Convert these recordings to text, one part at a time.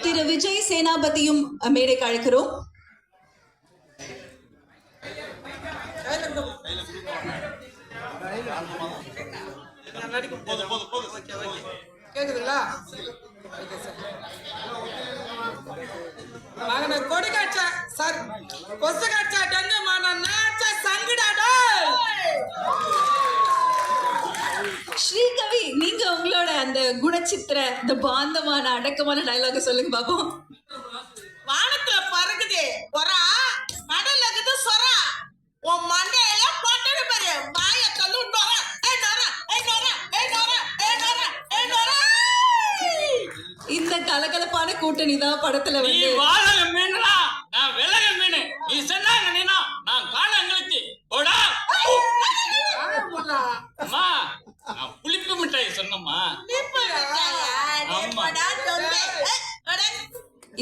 திரு விஜய் சேனாபதியும் மேடைக்கு அழைக்கிறோம். கேக்குதுங்களா? மகனை கொடி காட்சா சார் கொசு காட்சா டன்னு நாச்ச சங்கடாடா. ஸ்ரீகவி, நீங்க உங்களோட அந்த குணச்சித்திர இந்த பாந்தமான அடக்கமான டயலாக சொல்லுங்க பாப்போம். வானத்துல பறக்குது பொறா, கடல்ல இருக்குது சொரா, உன் மண்டையில போட்டு பாரு வாய கல்லு நோரா. இந்த கலகலப்பான கூட்டணி தான் படத்துல வந்து வாழக மீனா நான் விலக மீன், நீ சொன்னாங்க நீனா நான் காலங்களுக்கு ஓடா. அம்மா நான் புளிப்பு மிட்டாய் சொன்னம்மா.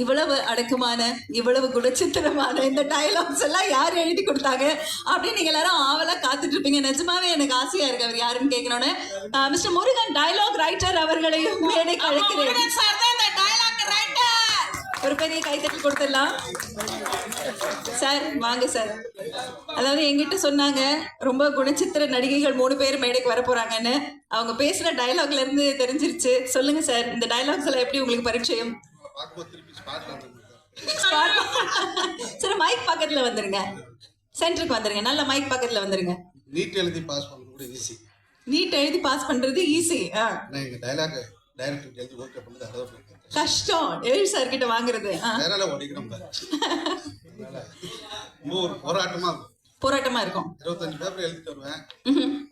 இவ்வளவு அடக்கமான இவ்வளவு குணச்சித்திரமான இந்த டயலாக்ஸ் எல்லாம் யார் எழுதி கொடுத்தாங்க அப்படின்னு நீங்க எல்லாரும் ஆவலா காத்துட்டு இருப்பீங்க. நிஜமாவே எனக்கு ஆசையா இருக்கு அவர் யாருன்னு கேட்கணும்னு. மிஸ்டர் முருகன் டயலாக் ரைட்டர் அவர்களையும் மேடைக்கு அழைக்கிறேன். ஒரு பெரிய கைத்தட்டல் கொடுத்துடலாம் சார். வாங்க சார். அதாவது எங்கிட்ட சொன்னாங்க ரொம்ப குணச்சித்திர நடிகைகள் 3 பேர் மேடைக்கு வர போறாங்கன்னு. அவங்க பேசுற டயலாக்ல இருந்து தெரிஞ்சிருச்சு. சொல்லுங்க சார், இந்த டயலாக்ஸ் எல்லாம் எப்படி உங்களுக்கு பரிச்சயம்? சார் மைக் பக்கத்துல வந்துருங்க, சென்டருக்கு வந்துருங்க, நல்ல மைக் பக்கத்துல வந்துருங்க. நீட் எழுதி பாஸ் பண்றது ஈஸி. நீட் எழுதி பாஸ் பண்றது ஈஸி. நான் டயலாக் டைரக்டர் எழுதி ஓகே பண்ணது அதான் கஷ்டம். எழுதி சார் கிட்ட வாங்குறது வேற ஓடிக்கணும். ஒரு போராட்டமா இருக்கும். 25 பேப்பர் எழுதிட்டு வருவேன்,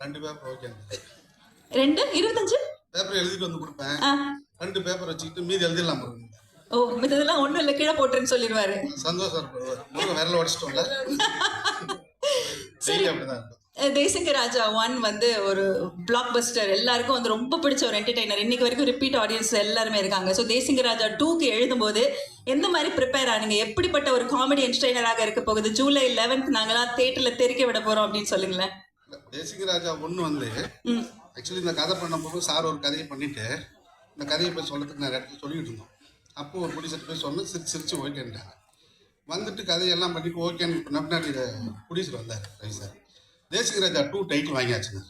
2 பேப்பர் ஓகே. 25 பேப்பர் எழுதிட்டு வந்து கொடுப்பேன், 2 பேப்பர் வச்சுக்கிட்டு மீதி எழுதிடலாம். ஓ, மித்ததெல்லாம் ஒண்ணும் இல்ல கீழே போட்டுருன்னு சொல்லிடுவாரு. சந்தோஷம் விரல உடச்சிட்டோம்ல. சரி, தேசிங்க ராஜா 1 வந்து ஒரு பிளாக் பஸ்டர், எல்லாருக்கும் வந்து ரொம்ப பிடிச்ச ஒரு என்டர்டெய்னர். இன்னைக்கு வரைக்கும் ரிப்பீட் ஆடியன்ஸ் எல்லாருமே இருக்காங்க. ஸோ தேசிங்க ராஜா 2க்கு எழுதும்போது எந்த மாதிரி ப்ரிப்பேர் ஆனீங்க? எப்படிப்பட்ட ஒரு காமெடி என்டர்டெய்னராக இருக்க போகுது? ஜூலை 11th நாங்களாம் தியேட்டர்ல தெரிக்க விட போறோம் அப்படின்னு சொல்லுங்களேன். தேசிங்க ராஜா 1 வந்து ஆக்சுவலி இந்த கதை பண்ண போது சார் ஒரு கதையை பண்ணிட்டு இந்த கதையை போய் சொல்றதுக்கு நான் இடத்துல சொல்லிட்டு இருந்தோம். அப்போ ஒரு ப்ரொடியூசர் போய் சொன்ன சிரிச்சு ஓகேன்ட்டாங்க. வந்துட்டு கதையெல்லாம் பண்ணிட்டு ஓகேன்னு பின்னாடி ப்ரொடியூசர் வந்தார் ரவி சார். தேசிங்க ராஜா 2 டைட்டில் வாங்கியாச்சுங்க.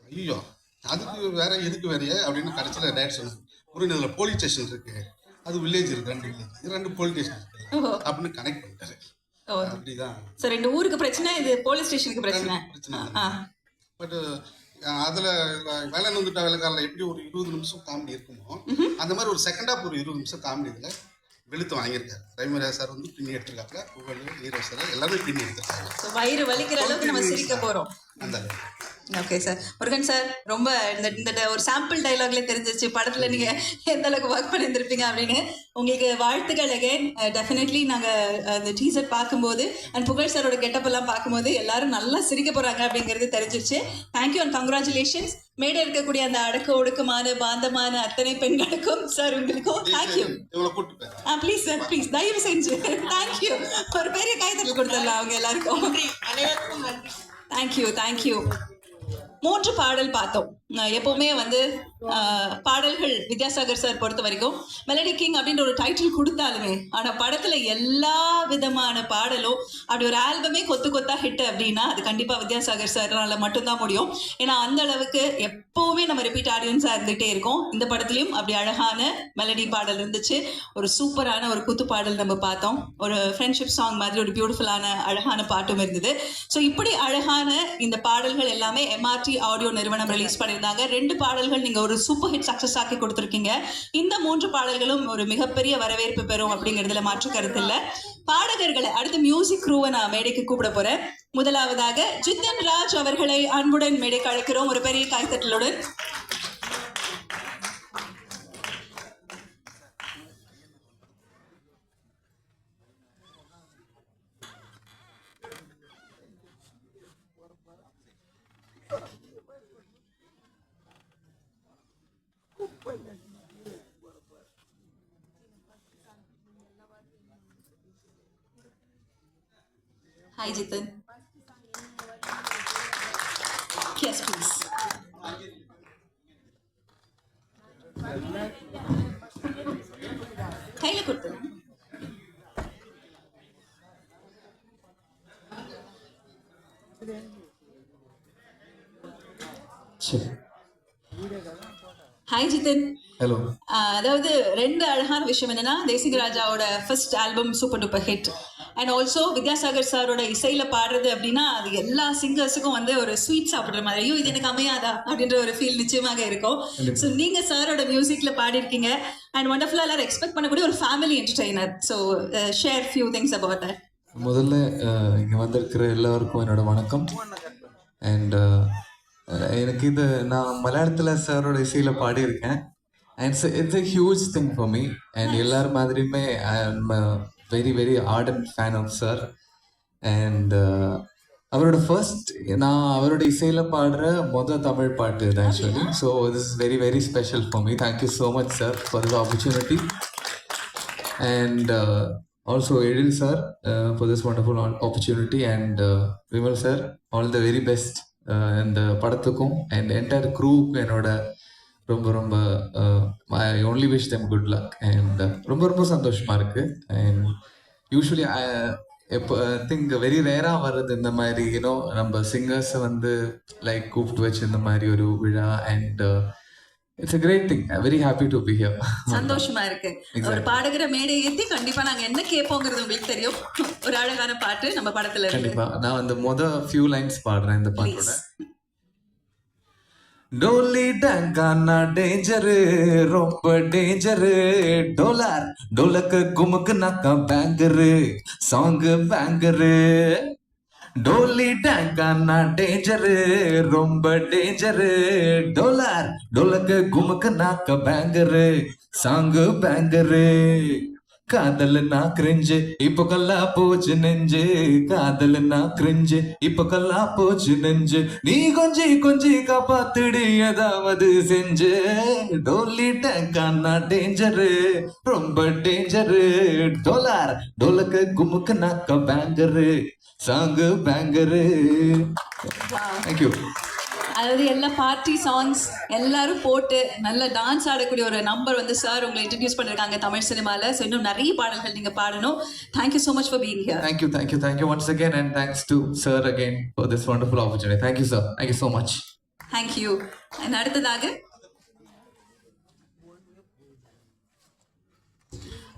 ஐயோ அதுக்கு வேற எதுக்கு வேறையே அப்படின்னு கடைசியில் டேரக்ட் சொன்னாங்க. ஒரு இதில் போலீஸ் ஸ்டேஷன் இருக்கு, அது வில்லேஜ் இருக்கு, 2 வில்லேஜ், 2 போலீஸ் ஸ்டேஷன் இருக்கு அப்படின்னு கனெக்ட் பண்ணிட்டாரு. அப்படிதான் சார் 2 ஊருக்கு பிரச்சனை, இது போலீஸ் ஸ்டேஷனுக்கு பிரச்சனை. பட் அதில் வேலை வந்துட்டா வேலைக்காரில் எப்படி ஒரு 20 நிமிஷம் காமெடி இருக்குமோ அந்த மாதிரி ஒரு செகண்ட் ஹாஃப் ஒரு 20 நிமிஷம் காமெடி இதில் வெளுத்து வாங்கியிருக்காரு. ரவிமரியா சார் வந்து பின்னி எடுத்துருக்காப்புல, புகழ் ஹீரோ சார் எல்லாமே பின்னி எடுத்துருக்காங்க. வயிறு வலிக்கிற அளவுக்கு நம்ம சிரிக்க போறோம். அந்த ஓகே சார். முருகன் சார், ரொம்ப இந்த ஒரு சாம்பிள் டைலாக்லேயே தெரிஞ்சிச்சு படத்துல நீங்க எந்த அளவுக்கு ஒர்க் பண்ணியிருந்திருப்பீங்க அப்படின்னு. உங்களுக்கு வாழ்த்துக்கள் அகைன். டெஃபினெட்லி நாங்கள் அந்த டீசர் பார்க்கும்போது அண்ட் புகழ் சாரோட கெட்டப் எல்லாம் பார்க்கும்போது எல்லாரும் நல்லா சிரிக்க போறாங்க அப்படிங்கிறது தெரிஞ்சிருச்சு. Thank you and congratulations. மேடை இருக்கக்கூடிய அந்த அடக்க ஒடுக்கமான பாந்தமான அத்தனை பெண்களுக்கும் சார் உங்களுக்கும் தேங்க்யூ. ப்ளீஸ் சார், ப்ளீஸ் தயவு செஞ்சு தேங்க்யூ. ஒரு பெரிய கைத்தட்டல் கொடுத்துடலாம் அவங்க எல்லாருக்கும். தேங்க்யூ. 3 பாடல் பார்த்தோம். எப்பவுமே வந்து பாடல்கள் வித்யாசாகர் சார் பொறுத்த வரைக்கும் மெலடி கிங் அப்படின்ற ஒரு டைட்டில் கொடுத்தாலுமே ஆனால் படத்துல எல்லா விதமான பாடலும் அப்படி ஒரு ஆல்பமே கொத்தா ஹிட் அப்படின்னா அது கண்டிப்பா வித்யாசாகர் சார்னால மட்டும்தான் முடியும். ஏன்னா அந்த அளவுக்கு எப்பவுமே நம்ம ரிப்பீட் ஆடியன்ஸா இருந்துகிட்டே இருக்கோம். இந்த படத்துலயும் அப்படி அழகான மெலடி பாடல் இருந்துச்சு, ஒரு சூப்பரான ஒரு குத்து பாடல் நம்ம பார்த்தோம், ஒரு ஃப்ரெண்ட்ஷிப் சாங் மாதிரி ஒரு பியூட்டிஃபுல்லான அழகான பாட்டும் இருந்தது. ஸோ இப்படி அழகான இந்த பாடல்கள் எல்லாமே MRT ஆடியோ நிறுவனம் ரிலீஸ் பண்ணியிருந்தாங்க. 2 பாடல்கள் நீங்க ஒரு சூப்பர் ஹிட் சக்சஸ் ஆக்கி கொடுத்துருக்கீங்க. இந்த 3 பாடல்களும் ஒரு மிகப்பெரிய வரவேற்பு பெறும் அப்படிங்கிறதுல மாற்று கருத்து இல்லை. பாடகர்களை அடுத்து மியூசிக் க்ரூவை நான் மேடைக்கு கூப்பிட போறேன். முதலாவதாக ஜித்தன் ராஜ் அவர்களை அன்புடன் மேடைக்கு அழைக்கிறோம் ஒரு பெரிய கைத்தட்டலுடன். Hi, Jitan. Yes, please. கையில கொடுத்து. ஹாய் ஜிதன். ஹலோ. அதாவது ரெண்டு அழகான விஷயம் என்னன்னா, தேசிக ராஜாவோட first album super duper hit, and also Vidyasagar சாரோட இசையில பாடுறது அப்படின்னா அது எல்லா சிங்கர்ஸுக்கும் வந்து ஒரு ஸ்வீட் சாப்பிடுற மாதிரி, ஐயோ இது எனக்கு அமையாதா அப்படின்ற ஒரு ஃபீல் நிச்சயமாக இருக்கும். ஸோ நீங்க சாரோட மியூசிக்ல பாடிருக்கீங்க அண்ட் வண்டர்ஃபுல்லா எல்லாரும் எக்ஸ்பெக்ட் பண்ணக்கூடிய ஒரு family entertainer. So share few things about that. முதல்ல இங்கே வந்திருக்கிற எல்லாருக்கும் என்னோட வணக்கம். அண்ட் எனக்கு இது நான் மலையாளத்தில் சாரோட இசையில் பாடியிருக்கேன். And it's a huge thing for me. And எல்லாரும் மாதிரியுமே I am very very ardent fan of sir. And அவரோட ஃபர்ஸ்ட் நான் அவரோட இசையில் பாடுற தமிழ் பாட்டு இது actually. So this is very very special for me. Thank you so much sir for the opportunity. And also Edil sir for this wonderful opportunity, and Vimal sir, all the very best and படத்துக்கும் and entire crew என்னோட ரொம்ப ரொம்ப I only wish them good luck. and ரொம்ப ரொம்ப சந்தோஷமா இருக்கு. and usually I think very rare-ஆ வருது இந்த மாதிரி நம்ம சிங்கர்ஸை வந்து லைக் கூப்பிட்டு வச்சு இந்த மாதிரி ஒரு விழா. and it's a great thing. I'm very happy to be here. சந்தோஷமா இருக்கு. ஒரு பாடகர மேடை ஏத்தி கண்டிப்பா நாங்க என்ன கேட்போங்கிறது உங்களுக்கு தெரியும். ஒரு அழகான பாட்டு நம்ம படத்துல இருக்கு. கண்டிப்பா நான் அந்த few lines பாடுறேன் இந்த பாட்டோட. டோலி டங்கானா டேஞ்சரு, ரொம்ப டேஞ்சரு, டோலார் டோலக்கு குமுக்கு நக்கா பேங்கரு, சாங்கு பேங்கரு. டோலி டங்கானா டேஞ்சரு, ரொம்ப டேஞ்சரு, டோலார் டோலக்கு குமுக்கு நாக்க பேங்கரு, சாங்கு பேங்கரு. காதல் நான் கிரிஞ்சு இப்போ கல்லா போச்சு நெஞ்சு, காதல் நான் கிரிஞ்சு இப்போ கல்லா போச்சு நெஞ்சு, நீ கொஞ்சி கொஞ்சி காப்பாத்துடி ஏதாவது செஞ்சு. டோலி டங்கானா டேஞ்சரு, ரொம்ப டேஞ்சரு, டோலார் டோலக்கு குமுக்கு நாக்க பேங்கரு, சாங்கு பேங்கரு. தேங்க்யூ. அதாவது எல்லா பார்ட்டி சாங்ஸ் எல்லாரும் போட்டு நல்ல டான்ஸ் ஆடக்கூடிய ஒரு நம்பர் வந்து சார் உங்களை இன்ட்ரடியூஸ் பண்ணிருக்காங்க தமிழ் சினிமால. ஸோ இன்னும் நிறைய பாடல்கள் நீங்க பாடணும். Thank you so much for being here. Thank you once again, and thanks to sir again for this wonderful opportunity. Thank you sir. Thank you so much. Thank you. And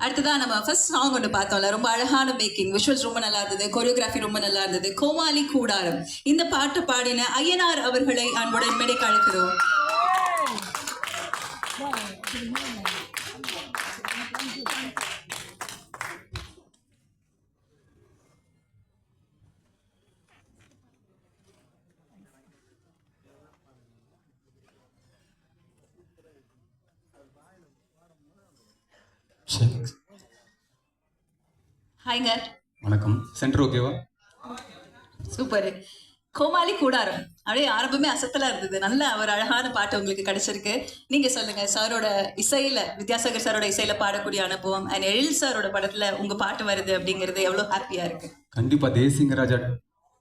அடுத்ததான் நம்ம ஃபர்ஸ்ட் சாங் ஒன்று பார்த்தோம்ல, ரொம்ப அழகான மேக்கிங், விஷுவல்ஸ் ரொம்ப நல்லா இருந்தது, choreography ரொம்ப நல்லா இருந்தது. கோமாளி கூடாரம் இந்த பாட்டு பாடின ஐயனார் அவர்களை அன்புடன் மேடைக்கு அழைக்கிறோம். ஹாய்ங்க. வணக்கம். சென்டர் ஓகேவா? சூப்பர். கோமாளி கூடாரம் அப்படியே ஆரம்பமே அசத்தலா இருந்தது. நல்ல ஒரு அழகான பாட்டு உங்களுக்கு கிடைச்சிருக்கு. நீங்க சொல்லுங்க, சாரோட இசையில, வித்யாசாகர் சாரோட இசையில பாடக்கூடிய அனுபவம் அண்ட் எழில் சாரோட படத்துல உங்க பாட்டு வருது அப்படிங்கிறது எவ்வளவு ஹாப்பியா இருக்கு? கண்டிப்பா. தேசிங்க ராஜா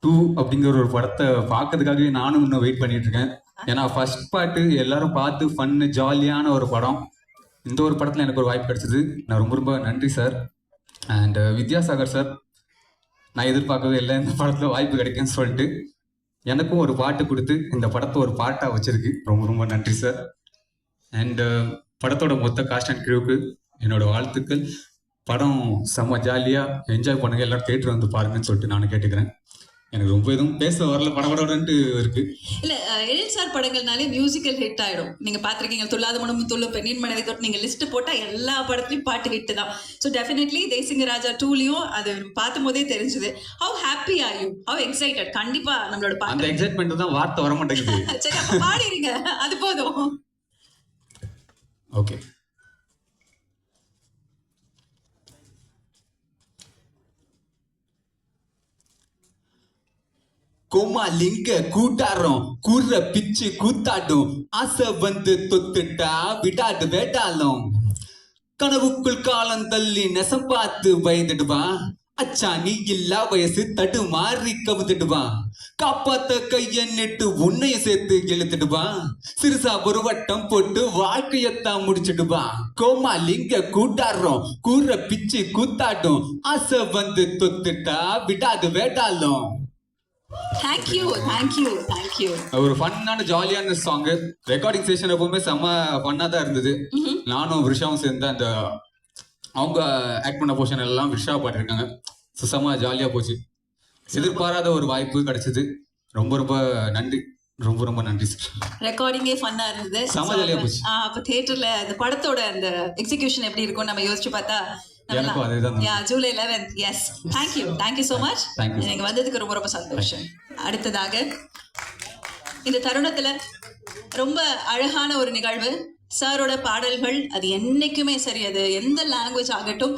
2 அப்படிங்கிற ஒரு படத்தை பார்க்கறதுக்காகவே நானும் இன்னும் வெயிட் பண்ணிட்டு இருக்கேன். ஏன்னா ஃபர்ஸ்ட் பாட்டு எல்லாரும் பார்த்து ஃபன்னு ஜாலியான ஒரு படம். இந்த ஒரு படத்துல எனக்கு ஒரு வாய்ப்பு கிடைச்சது. நான் ரொம்ப ரொம்ப நன்றி சார். அண்ட் வித்யாசாகர் சார், நான் எதிர்பார்க்கவே இல்லை இந்த படத்தில் வாய்ப்பு கிடைக்குன்னு சொல்லிட்டு எனக்கும் ஒரு பாட்டு கொடுத்து இந்த படத்தை ஒரு பாட்டாக வச்சிருக்கு. ரொம்ப ரொம்ப நன்றி சார். அண்டு படத்தோட மொத்த காஸ்ட் அண்ட் க்ரூவுக்கு என்னோட வாழ்த்துக்கள். படம் செம்ம ஜாலியாக என்ஜாய் பண்ணுங்கள், எல்லோரும் தேட்டர் வந்து பாருங்கன்னு சொல்லிட்டு நான் கேட்டுக்கிறேன். எனக்கு ரொம்ப எதுவும் பேச வரல, படபடன்ட்டு இருக்கு. இல்ல, எழில் சார் படங்கள்னாலே மியூசிக்கல் ஹிட் ஆயிடும். நீங்க பாத்திருக்கீங்க, துள்ளாத மனமும் துள்ளும், பெண்ணின் மனதை தொட்டு, நீங்க லிஸ்ட் போட்டா எல்லா படத்துலயும் பாட்டு ஹிட் தான். ஸோ டெஃபினெட்லி தேசிங்க ராஜா 2லயும் அது பார்த்தும் போதே தெரிஞ்சது. How happy are you, how excited? கண்டிப்பா நம்மளோட பாட்டு, அந்த எக்ஸைட்மெண்ட் தான் வார்த்தை வர மாட்டேங்குது. சரி, அப்ப பாடிடுங்க, அது போதும். ஓகே. கோமாளிங்க கூட்டாரம் கூற பிச்சு கூத்தாடும், ஆசை வந்து தொத்துட்டா விடாது வேட்டாலும், கனவுக்குள் காலம் தள்ளி நெசம் பார்த்து பயந்துடுவான், அச்சா நீ இல்லா வயசு தடு மாறி கவுந்துடுவான், காப்பாத்த கையன்னிட்டு உன்னையும் சேர்த்து இழுத்துடுவா சிறுசா ஒரு வட்டம் போட்டு வாழ்க்கையத்தான் முடிச்சிடுவா கோமாலிங்க கூட்டாடுறோம் கூற பிச்சு கூத்தாட்டும் ஆசை வந்து தொத்துட்டா விடாது வேட்டாலும். Thank you thank you thank you. ஒரு ஃபன்னான ஜாலியான சாங். ரெக்கார்டிங் செஷன் எப்பவுமே செம்ம ஃபன்னா தான் இருந்தது. நானும் விஷாவும் சேர்ந்து அந்த அவங்க ஆக்ட் பண்ண போர்ஷன் எல்லாம் விஷா பாட்டிருக்காங்க. செம்ம ஜாலியா போச்சு. எதிர்பாராத ஒரு வாய்ப்பு கிடைச்சது. ரொம்ப ரொம்ப நன்றி, ரொம்ப ரொம்ப நன்றி சார். ரெக்கார்டிங்கே ஃபன்னா இருந்தது. செம்ம ஜாலியா போச்சு. அப்ப தியேட்டர்ல அந்த படத்தோட அந்த எக்ஸிகியூஷன் எப்படி இருக்கும் நம்ம யோசிச்சு பார்த்தா எனக்கும் அதேதான். July 11th. Yes, thank you so much. Thank you. எனக்கு வந்ததுக்கு ரொம்ப ரொம்ப சந்தோஷம். அடுத்ததாக இந்த தருணத்துல ரொம்ப அழகான ஒரு நிகழ்வு. சாரோட பாடல்கள் அது என்னைக்குமே சரி, அது எந்த லாங்குவேஜ் ஆகட்டும்,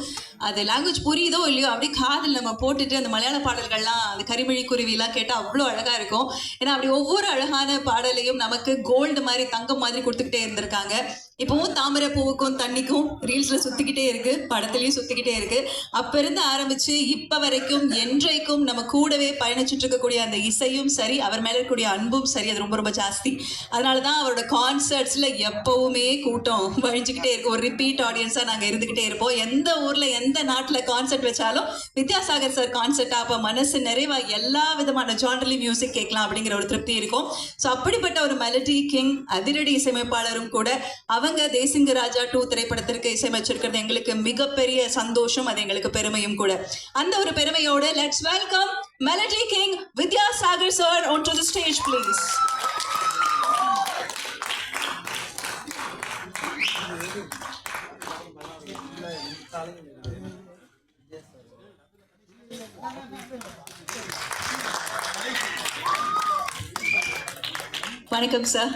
அது லாங்குவேஜ் புரியுதோ இல்லையோ அப்படியே காதில் நம்ம போட்டுட்டு அந்த மலையாள பாடல்கள்லாம் அந்த கரிமொழி குருவிலாம் கேட்டால் அவ்வளோ அழகாக இருக்கும். ஏன்னா அப்படி ஒவ்வொரு அழகான பாடலையும் நமக்கு கோல்டு மாதிரி தங்கம் மாதிரி கொடுத்துக்கிட்டே இருந்திருக்காங்க. இப்போவும் தாமரை பூவுக்கும் தண்ணிக்கும் ரீல்ஸில் சுற்றிக்கிட்டே இருக்கு, படத்துலையும் சுற்றிக்கிட்டே இருக்கு. அப்போ இருந்து ஆரம்பித்து இப்போ வரைக்கும் என்றைக்கும் நம்ம கூடவே பயணிச்சுட்டு இருக்கக்கூடிய அந்த இசையும் சரி, அவர் மேலே இருக்கக்கூடிய அன்பும் சரி, அது ரொம்ப ரொம்ப ஜாஸ்தி. அதனால தான் அவரோட கான்சர்ட்ஸில் எப்போவுமே கூட்டம் வழிஞ்சுக்கிட்டே இருக்கும். ஒரு ரிப்பீட் ஆடியன்ஸாக நாங்கள் இருந்துக்கிட்டே இருப்போம். எந்த ஊரில் எந்த நாட்டில் கான்சர்ட் வச்சாலும் வித்யாசாகர் சார் கான்சர்ட்டாக அப்போ மனசு நிறைவாக எல்லா விதமான ஜான்ரலி மியூசிக் கேட்கலாம் அப்படிங்கிற ஒரு திருப்தி இருக்கும். ஸோ அப்படிப்பட்ட ஒரு மெலடி கிங், அதிரடி இசையமைப்பாளரும் கூட அவங்க தேசிங்க ராஜா 2 திரைப்படத்திற்கு இசையமைச்சிருக்கிறது எங்களுக்கு மிகப்பெரிய சந்தோஷம், அது எங்களுக்கு பெருமையும் கூட. அந்த ஒரு பெருமையோட let's welcome melody king Vidyasagar sir onto the stage please. வணக்கம் சார்.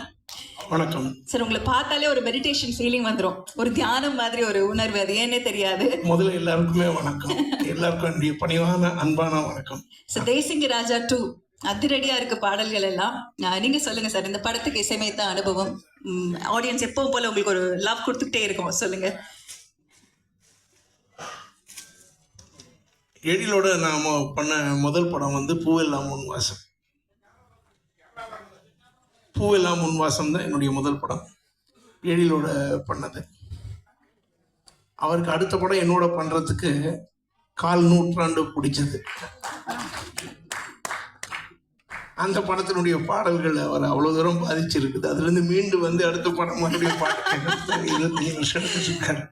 வணக்கம் சார், உங்களை பார்த்தாலே ஒரு மெடிடேஷன் ஃபீலிங் வந்துடும், ஒரு தியானம் மாதிரி ஒரு உணர்வு, அது ஏன்னே தெரியாது. முதல்ல எல்லாருக்குமே வணக்கம். எல்லாருக்கும் என்னுடைய பணிவான அன்பான வணக்கம். சார், தேசிங்க ராஜா 2 அதிரடியா இருக்கு பாடல்கள் எல்லாம். நீங்க சொல்லுங்க சார், இந்த படத்துக்கு இசையமைத்த அனுபவம். ஆடியன்ஸ் எப்பவும் போல உங்களுக்கு ஒரு லவ் கொடுத்துக்கிட்டே இருக்கும், சொல்லுங்க. எழிலோட நாம பண்ண முதல் படம் வந்து பூவெல்லாம் முன்வாசம். பூவெல்லாம் முன்வாசம் தான் என்னுடைய முதல் படம், எழிலோட பண்ணது. அவருக்கு அடுத்த படம் என்னோட பண்றதுக்கு 1/4 நூற்றாண்டு பிடிச்சது. அந்த படத்தினுடைய பாடல்கள் அவர் அவ்வளோ தூரம் பாதிச்சிருக்குது. அதுலேருந்து மீண்டு வந்து அடுத்த படம் மறுபடியும் பாட்டு 25 வருஷம் எடுத்துருக்காரு.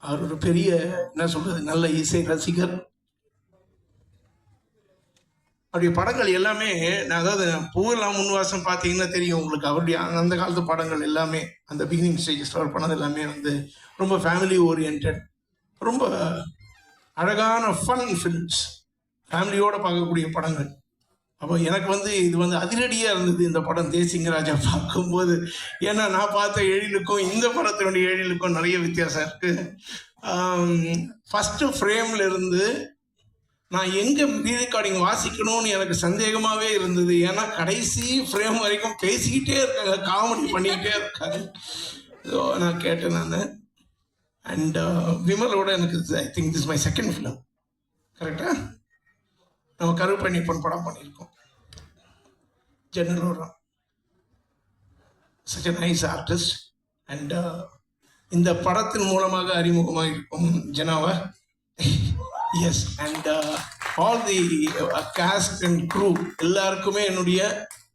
அவர் ஒரு பெரிய என்ன சொல்றது, நல்ல இசை ரசிகர். அவருடைய படங்கள் எல்லாமே, அதாவது பூவெல்லாம் முன்வாசம் பார்த்தீங்கன்னா தெரியும் உங்களுக்கு. அவருடைய அந்த காலத்து படங்கள் எல்லாமே, அந்த பிகினிங் ஸ்டேஜஸில் அவர் பண்ணது எல்லாமே வந்து ரொம்ப ஃபேமிலி ஓரியன்ட், ரொம்ப அழகான ஃபன் ஃபில்ம்ஸ், ஃபேமிலியோடு பார்க்கக்கூடிய படங்கள். அப்போ எனக்கு வந்து இது வந்து அதிரடியாக இருந்தது இந்த படம் தேசிங்க ராஜா பார்க்கும்போது. ஏன்னா நான் பார்த்த எழிலுக்கும் இந்த படத்தினுடைய எழிலுக்கும் நிறைய வித்தியாசம் இருக்குது. ஃபஸ்ட்டு ஃப்ரேமில் இருந்து நான் எங்கே ரீரெக்கார்டிங் வாசிக்கணும்னு எனக்கு சந்தேகமாகவே இருந்தது. ஏன்னா கடைசி ஃப்ரேம் வரைக்கும் பேசிக்கிட்டே இருக்காங்க, காமெடி பண்ணிக்கிட்டே இருக்காங்க. ஸோ நான் கேட்டேன் நான். அண்ட் விமலோட எனக்கு I think this my second film, கரெக்டாக? நம்ம கருப்பண்ணிப்பன் படம் பண்ணியிருக்கோம். Jannaloram such a nice artist. அண்ட் இந்த படத்தின் மூலமாக அறிமுகமாக இருக்கும் ஜனாவா. Yes, and all the cast and crew எல்லாருக்குமே என்னுடைய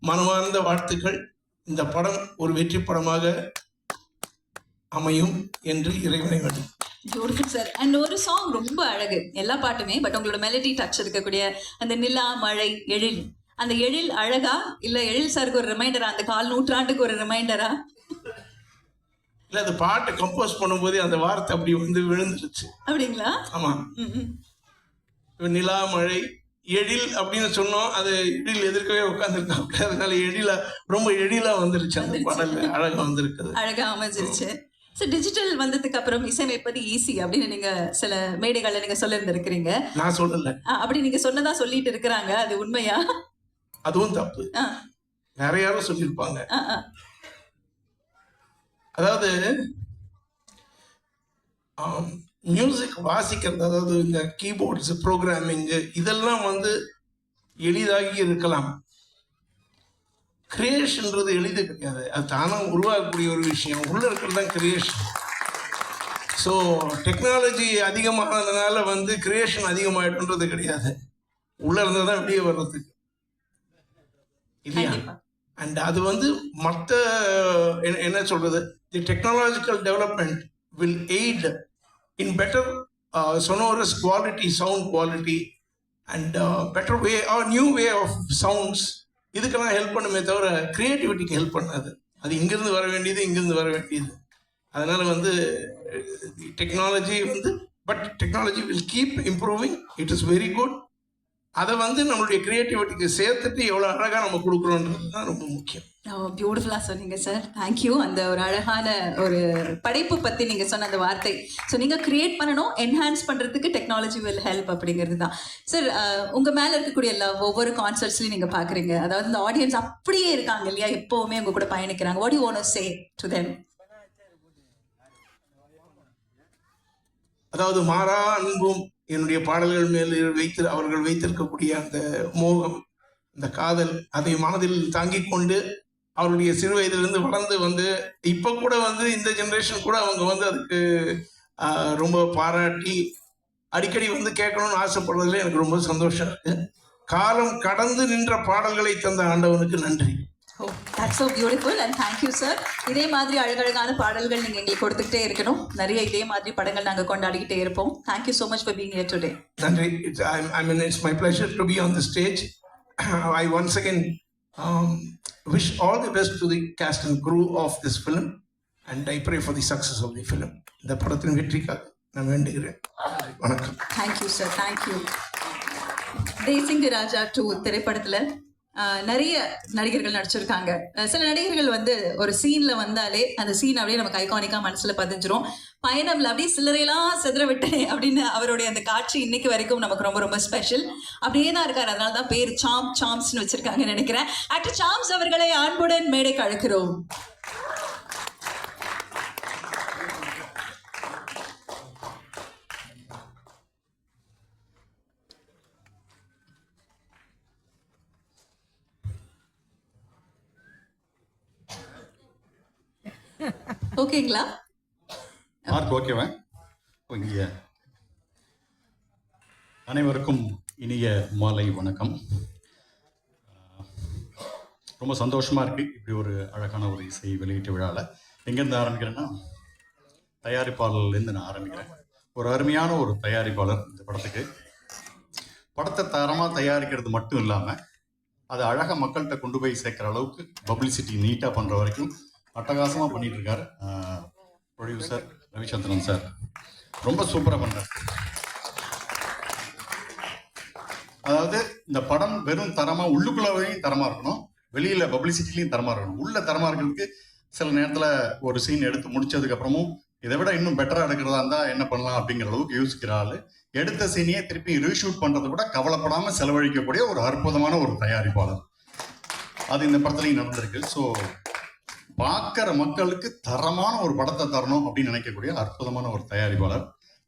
மனமார்ந்த வாழ்த்துக்கள். இந்த படம் ஒரு வெற்றி படமாக அமையும் என்று இறைவனை வேண்டி. Beautiful sir. அண்ட் ஒரு சாங் ரொம்ப அழகு, எல்லா பாட்டுமே, பட் உங்களோட மெலடி டச் இருக்கக்கூடிய அந்த நிலா, மழை, எழில், அந்த எழில் அழகா இல்ல எழில் சாருக்கு ஒரு ரிமைண்டரா, அந்த 1/4 நூற்றாண்டுக்கு ஒரு ரிமைண்டரா? இல்லை, அது பாட்டு கம்போஸ் பண்ணும்போதே அந்த வார்த்தை அப்படி வந்து விழுந்துருச்சு. அப்படிங்களா? ஆமாம். நிலா, மழை, எழில் அப்படின்னு சொன்னோம். அது எழில் எதிர்க்கவே உட்காந்துருக்காங்க, அதனால எழிலா ரொம்ப எழிலா வந்துருச்சு. அந்த பாடல் அழகா வந்திருக்குது, அழகா அமைஞ்சிருச்சு. ஸோ டிஜிட்டல் வந்ததுக்கு அப்புறம் இசையமைப்பது ஈஸி அப்படின்னு நீங்க சில மேடைகள்ல நீங்க சொல்லியிருந்திருக்கிறீங்க. நான் சொல்லல, அப்படி நீங்க சொன்னதா சொல்லிட்டு இருக்கிறாங்க, அது உண்மையா? அதுவும் தப்பு, வேற யாரும் சொல்லியிருப்பாங்க. அதாவது மியூசிக் வாசிக்கிறது, அதாவது இந்த கீபோர்ட்ஸ் ப்ரோக்ராமிங்கு இதெல்லாம் வந்து எளிதாகி இருக்கலாம். கிரியேஷன்றது எளிது கிடையாது, அது தானாக உருவாகக்கூடிய ஒரு விஷயம். உள்ள இருக்கிறது தான் கிரியேஷன். ஸோ டெக்னாலஜி அதிகமானதுனால வந்து கிரியேஷன் அதிகமாகிடுன்றது கிடையாது, உள்ள இருந்தால் தான் வெளியே வர்றதுக்கு இல்லையா? அண்ட் அது வந்து மற்ற என்ன சொல்றது, the technological development will aid in better sonorous quality, sound quality and better way or new way of sounds. இதுக்கெல்லாம் ஹெல்ப் பண்ணுமே தவிர கிரியேட்டிவிட்டிக்கு ஹெல்ப் பண்ணாது. அது இங்கிருந்து வர வேண்டியது இங்கிருந்து வர வேண்டியது. அதனால வந்து டெக்னாலஜி வந்து but technology will keep improving. It is very good. அதை வந்து நம்மளுடைய கிரியேட்டிவிட்டிக்கு சேர்த்துட்டு எவ்வளோ அழகாக நம்ம கொடுக்குறோன்றது தான் ரொம்ப முக்கியம். பியூட்டிஃபுல்லாக சொன்னீங்க சார், தேங்க்யூ. அந்த ஒரு அழகான ஒரு படைப்பு பற்றி நீங்கள் சொன்ன அந்த வார்த்தை. ஸோ நீங்கள் கிரியேட் பண்ணணும், என்ஹான்ஸ் பண்ணுறதுக்கு டெக்னாலஜி வில் ஹெல்ப் அப்படிங்கிறது தான் சார். உங்கள் மேலே இருக்கக்கூடிய ஒவ்வொரு கான்சர்ட்ஸ்லையும் நீங்கள் பார்க்குறீங்க, அதாவது இந்த ஆடியன்ஸ் அப்படியே இருக்காங்க இல்லையா, எப்போவுமே உங்கள் கூட பயணிக்கிறாங்க. What you want to say to them? அதாவது மாறா அன்பும் என்னுடைய பாடல்கள் மேல் அவர்கள் வைத்திருக்கக்கூடிய அந்த மோகம், அந்த காதல், அதை மனதில் தாங்கிக் கொண்டு அவருடைய சிறு வயதிலிருந்து வளர்ந்து வந்து இப்போ கூட வந்து இந்த ஜென்ரேஷன் கூட அவங்க வந்து அதுக்கு ரொம்ப பாராட்டி அடிக்கடி வந்து கேட்கணும்னு ஆசைப்படுறதுல எனக்கு ரொம்ப சந்தோஷம் இருக்கு. காலம் கடந்து நின்ற பாடல்களை தந்த ஆண்டவனுக்கு நன்றி. That's so beautiful and thank you sir. இதே மாதிரி அழகழகான பாடல்கள் நீங்க எங்களுக்கு கொடுத்துக்கிட்டே இருக்கணும். நிறைய இதே மாதிரி படங்கள் நாங்க கொண்டாடிக்கிட்டே இருப்போம். Thank you so much for being here today. நன்றி. I mean it's my pleasure to be on the stage. I once again wish all the best to the cast and crew of this film and I pray for the success of the film. இந்த படத்தின் வெற்றிக்காக நான் வேண்டுகிறேன். வணக்கம். Thank you sir. Thank you. Desinga ராஜா 2 திரைப்படத்துல நிறைய நடிகர்கள் நடிச்சிருக்காங்க. சில நடிகர்கள் வந்து ஒரு சீன்ல வந்தாலே அந்த சீன் அப்படியே நமக்கு ஐகானிக்கா மனசுல பதிஞ்சிரும். பயணம்ல அப்படியே சில்லறையெல்லாம் செதற விட்டேன் அப்படின்னு அவருடைய அந்த காட்சி இன்னைக்கு வரைக்கும் நமக்கு ரொம்ப ரொம்ப ஸ்பெஷல். அப்படியே தான் இருக்காரு. அதனால தான் பேர் சாம்ஸ்னு வச்சிருக்காங்கன்னு நினைக்கிறேன். ஆக்டர் சாம்ஸ் அவர்களை அன்புடன் மேடைக்கு அழைக்கிறோம். ஓகேங்களா? மார்க் ஓகேவா? இங்கே அனைவருக்கும் இனிய மாலை வணக்கம். ரொம்ப சந்தோஷமாக இருக்குது இப்படி ஒரு அழகான ஒரு இசை வெளியீட்டு விழாவில். எங்கேருந்து ஆரம்பிக்கிறேன்னா, தயாரிப்பாளர்லேருந்து நான் ஆரம்பிக்கிறேன். ஒரு அருமையான ஒரு தயாரிப்பாளர் இந்த படத்துக்கு. படத்தை தரமாக தயாரிக்கிறது மட்டும் இல்லாமல் அதை அழகாக மக்கள்கிட்ட கொண்டு போய் சேர்க்குற அளவுக்கு பப்ளிசிட்டி நீட்டாக பண்ணுற வரைக்கும் அட்டகாசமாக பண்ணிட்டு இருக்காரு. ப்ரொடியூசர் ரவிச்சந்திரன் சார் ரொம்ப சூப்பராக பண்ணுறாரு. அதாவது இந்த படம் வெறும் தரமாக உள்ளுக்குள்ளவையும் தரமாக இருக்கணும், வெளியில் பப்ளிசிட்டிலையும் தரமாக இருக்கணும். உள்ள தரமாக இருக்கிறதுக்கு சில நேரத்தில் ஒரு சீன் எடுத்து முடிச்சதுக்கப்புறமும் இதை விட இன்னும் பெட்டராக எடுக்கிறதா இருந்தால் என்ன பண்ணலாம் அப்படிங்கிற அளவுக்கு யோசிக்கிற ஆள். எடுத்த சீனையே திருப்பி ரீஷூட் பண்ணுறதை கூட கவலைப்படாமல் செலவழிக்கக்கூடிய ஒரு அற்புதமான ஒரு தயாரிப்பாளர். அது இந்த படத்துலையும் நடந்திருக்கு. ஸோ பார்க்குற மக்களுக்கு தரமான ஒரு படத்தை தரணும் அப்படின்னு நினைக்கக்கூடிய அற்புதமான ஒரு தயாரிப்பாளர்.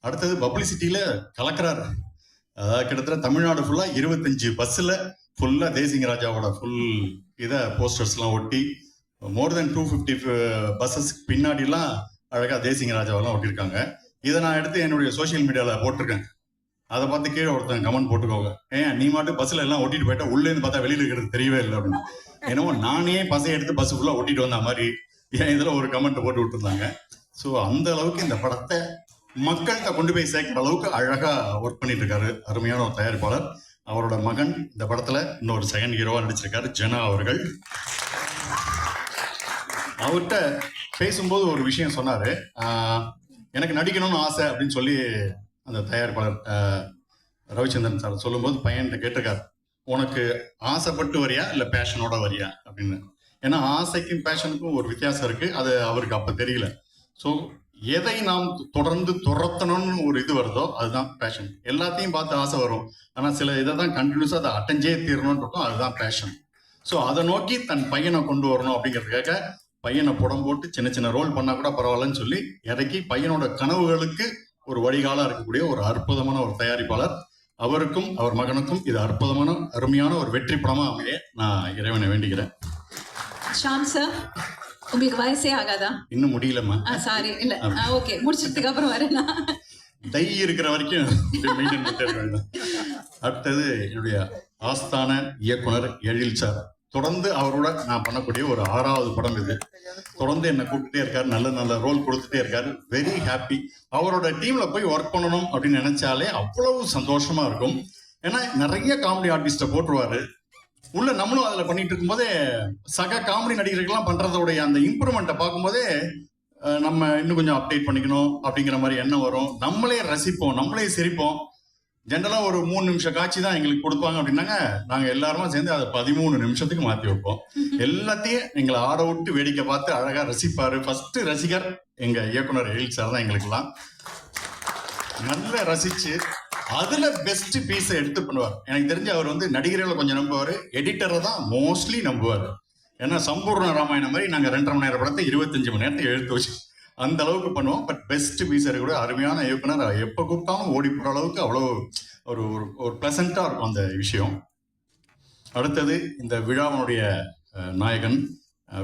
அடுத்தது பப்ளிசிட்டியில் கலக்கிறாரு. அதாவது கிட்டத்தட்ட தமிழ்நாடு ஃபுல்லாக 25 பஸ்ஸில் ஃபுல்லாக தேசிங்க ராஜாவோட ஃபுல் இதை போஸ்டர்ஸ்லாம் ஒட்டி மோர் தென் 250 பஸ்ஸஸ்க்கு பின்னாடிலாம் அழகாக தேசிங்க ராஜாவெல்லாம் ஒட்டியிருக்காங்க. இதை நான் எடுத்து என்னுடைய சோஷியல் மீடியாவில் போட்டிருக்கேன். அதை பார்த்து கீழே ஒருத்தன் கமெண்ட் போட்டுக்கோங்க, ஏன் நீ மட்டும் பஸ்ஸில் எல்லாம் ஒட்டிட்டு போயிட்டா உள்ளேருந்து பார்த்தா வெளியில் இருக்கிறது தெரியவே இல்லை அப்படின்னு. என்னவோ நானே பஸ்ஸை எடுத்து பஸ்ஸு ஃபுல்லாக ஒட்டிட்டு வந்த மாதிரி என் இதில் ஒரு கமெண்ட் போட்டு விட்டுருந்தாங்க. ஸோ அந்த அளவுக்கு இந்த படத்தை மக்கள்கிட்ட கொண்டு போய் சேர்க்குற அளவுக்கு அழகாக ஒர்க் பண்ணிட்டு இருக்காரு அருமையான ஒரு தயாரிப்பாளர். அவரோட மகன் இந்த படத்தில் இன்னொரு செகண்ட் ஹீரோவாக நடிச்சிருக்காரு, ஜனா அவர்கள். அவர்கிட்ட பேசும்போது ஒரு விஷயம் சொன்னார், எனக்கு நடிக்கணும்னு ஆசை அப்படின்னு சொல்லி அந்த தயாரிப்பாளர் ரவிச்சந்திரன் சார் சொல்லும்போது பையன்கிட்ட கேட்டிருக்காரு, உனக்கு ஆசைப்பட்டு வரியா இல்லை பேஷனோட வரியா அப்படின்னு. ஏன்னா ஆசைக்கும் பேஷனுக்கும் ஒரு வித்தியாசம் இருக்குது, அது அவருக்கு அப்போ தெரியல. ஸோ எதை நாம் தொடர்ந்து துரத்தணும்னு ஒரு இது வருதோ அதுதான் பேஷன். எல்லாத்தையும் பார்த்து ஆசை வரும், ஆனால் சில இதை தான் கண்டினியூஸாக அதை அட்டெஞ்சே தீரணும்னு இருக்கும், அதுதான் பேஷன். ஸோ அதை நோக்கி தன் பையனை கொண்டு வரணும் அப்படிங்கிறதுக்காக பையனை புடம் போட்டு சின்ன சின்ன ரோல் பண்ணால் கூட பரவாயில்லன்னு சொல்லி இறக்கி பையனோட கனவுகளுக்கு ஒரு வழிகாலா இருக்கக்கூடிய ஒரு அற்புதமான ஒரு தயாரிப்பாளர். அவருக்கும் அவர் மகனுக்கும் இது அற்புதமான அருமையான ஒரு வெற்றி படமா அமைய நான் இறைவனை வேண்டிக்கிறேன். ஷாம் சார், உங்களுக்கு வயசே ஆகாதா? இன்னும் முடியலம்மா. சாரி, இல்ல, ஓகே, முடிச்சதுக்கு அப்புறம் வரேன்னா தை இருக்கிற வரைக்கும் மெயின்டைன் பண்ணிட்டு இருக்க வேண்டும். அடுத்தது என்னுடைய ஆஸ்தான இயக்குனர் எழில் சார். தொடர்ந்து அவரோட நான் பண்ணக்கூடிய ஒரு 6வது படம் இது. தொடர்ந்து என்னை கூப்பிட்டுட்டே இருக்காரு, நல்ல நல்ல ரோல் கொடுத்துட்டே இருக்காரு. Very happy. அவரோட டீம்ல போய் ஒர்க் பண்ணணும் அப்படின்னு நினைச்சாலே அவ்வளவு சந்தோஷமா இருக்கும். ஏன்னா நிறைய காமெடி ஆர்டிஸ்ட போட்டுருவாரு உள்ள. நம்மளும் அதில் பண்ணிட்டு இருக்கும்போதே சக காமெடி நடிகர்கள்லாம் பண்றதோடைய அந்த இம்ப்ரூவ்மெண்ட்டை பார்க்கும்போதே நம்ம இன்னும் கொஞ்சம் அப்டேட் பண்ணிக்கணும் அப்படிங்கிற மாதிரி எண்ணம் வரும். நம்மளே ரசிப்போம், நம்மளே சிரிப்போம். ஜென்ரலாக ஒரு 3 நிமிஷம் காட்சி தான் எங்களுக்கு கொடுப்பாங்க அப்படின்னாங்க, நாங்கள் எல்லாருமே சேர்ந்து அதை 13 நிமிஷத்துக்கு மாற்றி வைப்போம். எல்லாத்தையும் எங்களை ஆட விட்டு வேடிக்கை பார்த்து அழகாக ரசிப்பார். ஃபர்ஸ்ட் ரசிகர் எங்கள் இயக்குனர் எழில் சார் தான். எங்களுக்கெல்லாம் நல்லா ரசிச்சு அதுல பெஸ்ட் பீஸை எடுத்து பண்ணுவார். எனக்கு தெரிஞ்சு அவர் வந்து நடிகர்களை கொஞ்சம் நம்புவார், எடிட்டரை தான் மோஸ்ட்லி நம்புவார். ஏன்னா சம்பூர்ண ராமாயணம் மாதிரி நாங்கள் 2.5 மணி நேரம் படத்தை 25 மணி நேரத்தை எழுத்து வச்சு அந்த அளவுக்கு பண்ணுவோம். பட் பெஸ்ட் பீஸ் கூட அருமையான இயக்குனர். எப்போ கூப்பிட்டாலும் ஓடி போகிற அளவுக்கு அவ்வளோ ஒரு ஒரு ப்ளசண்ட்டாக இருக்கும் அந்த விஷயம். அடுத்தது இந்த விழாவினுடைய நாயகன்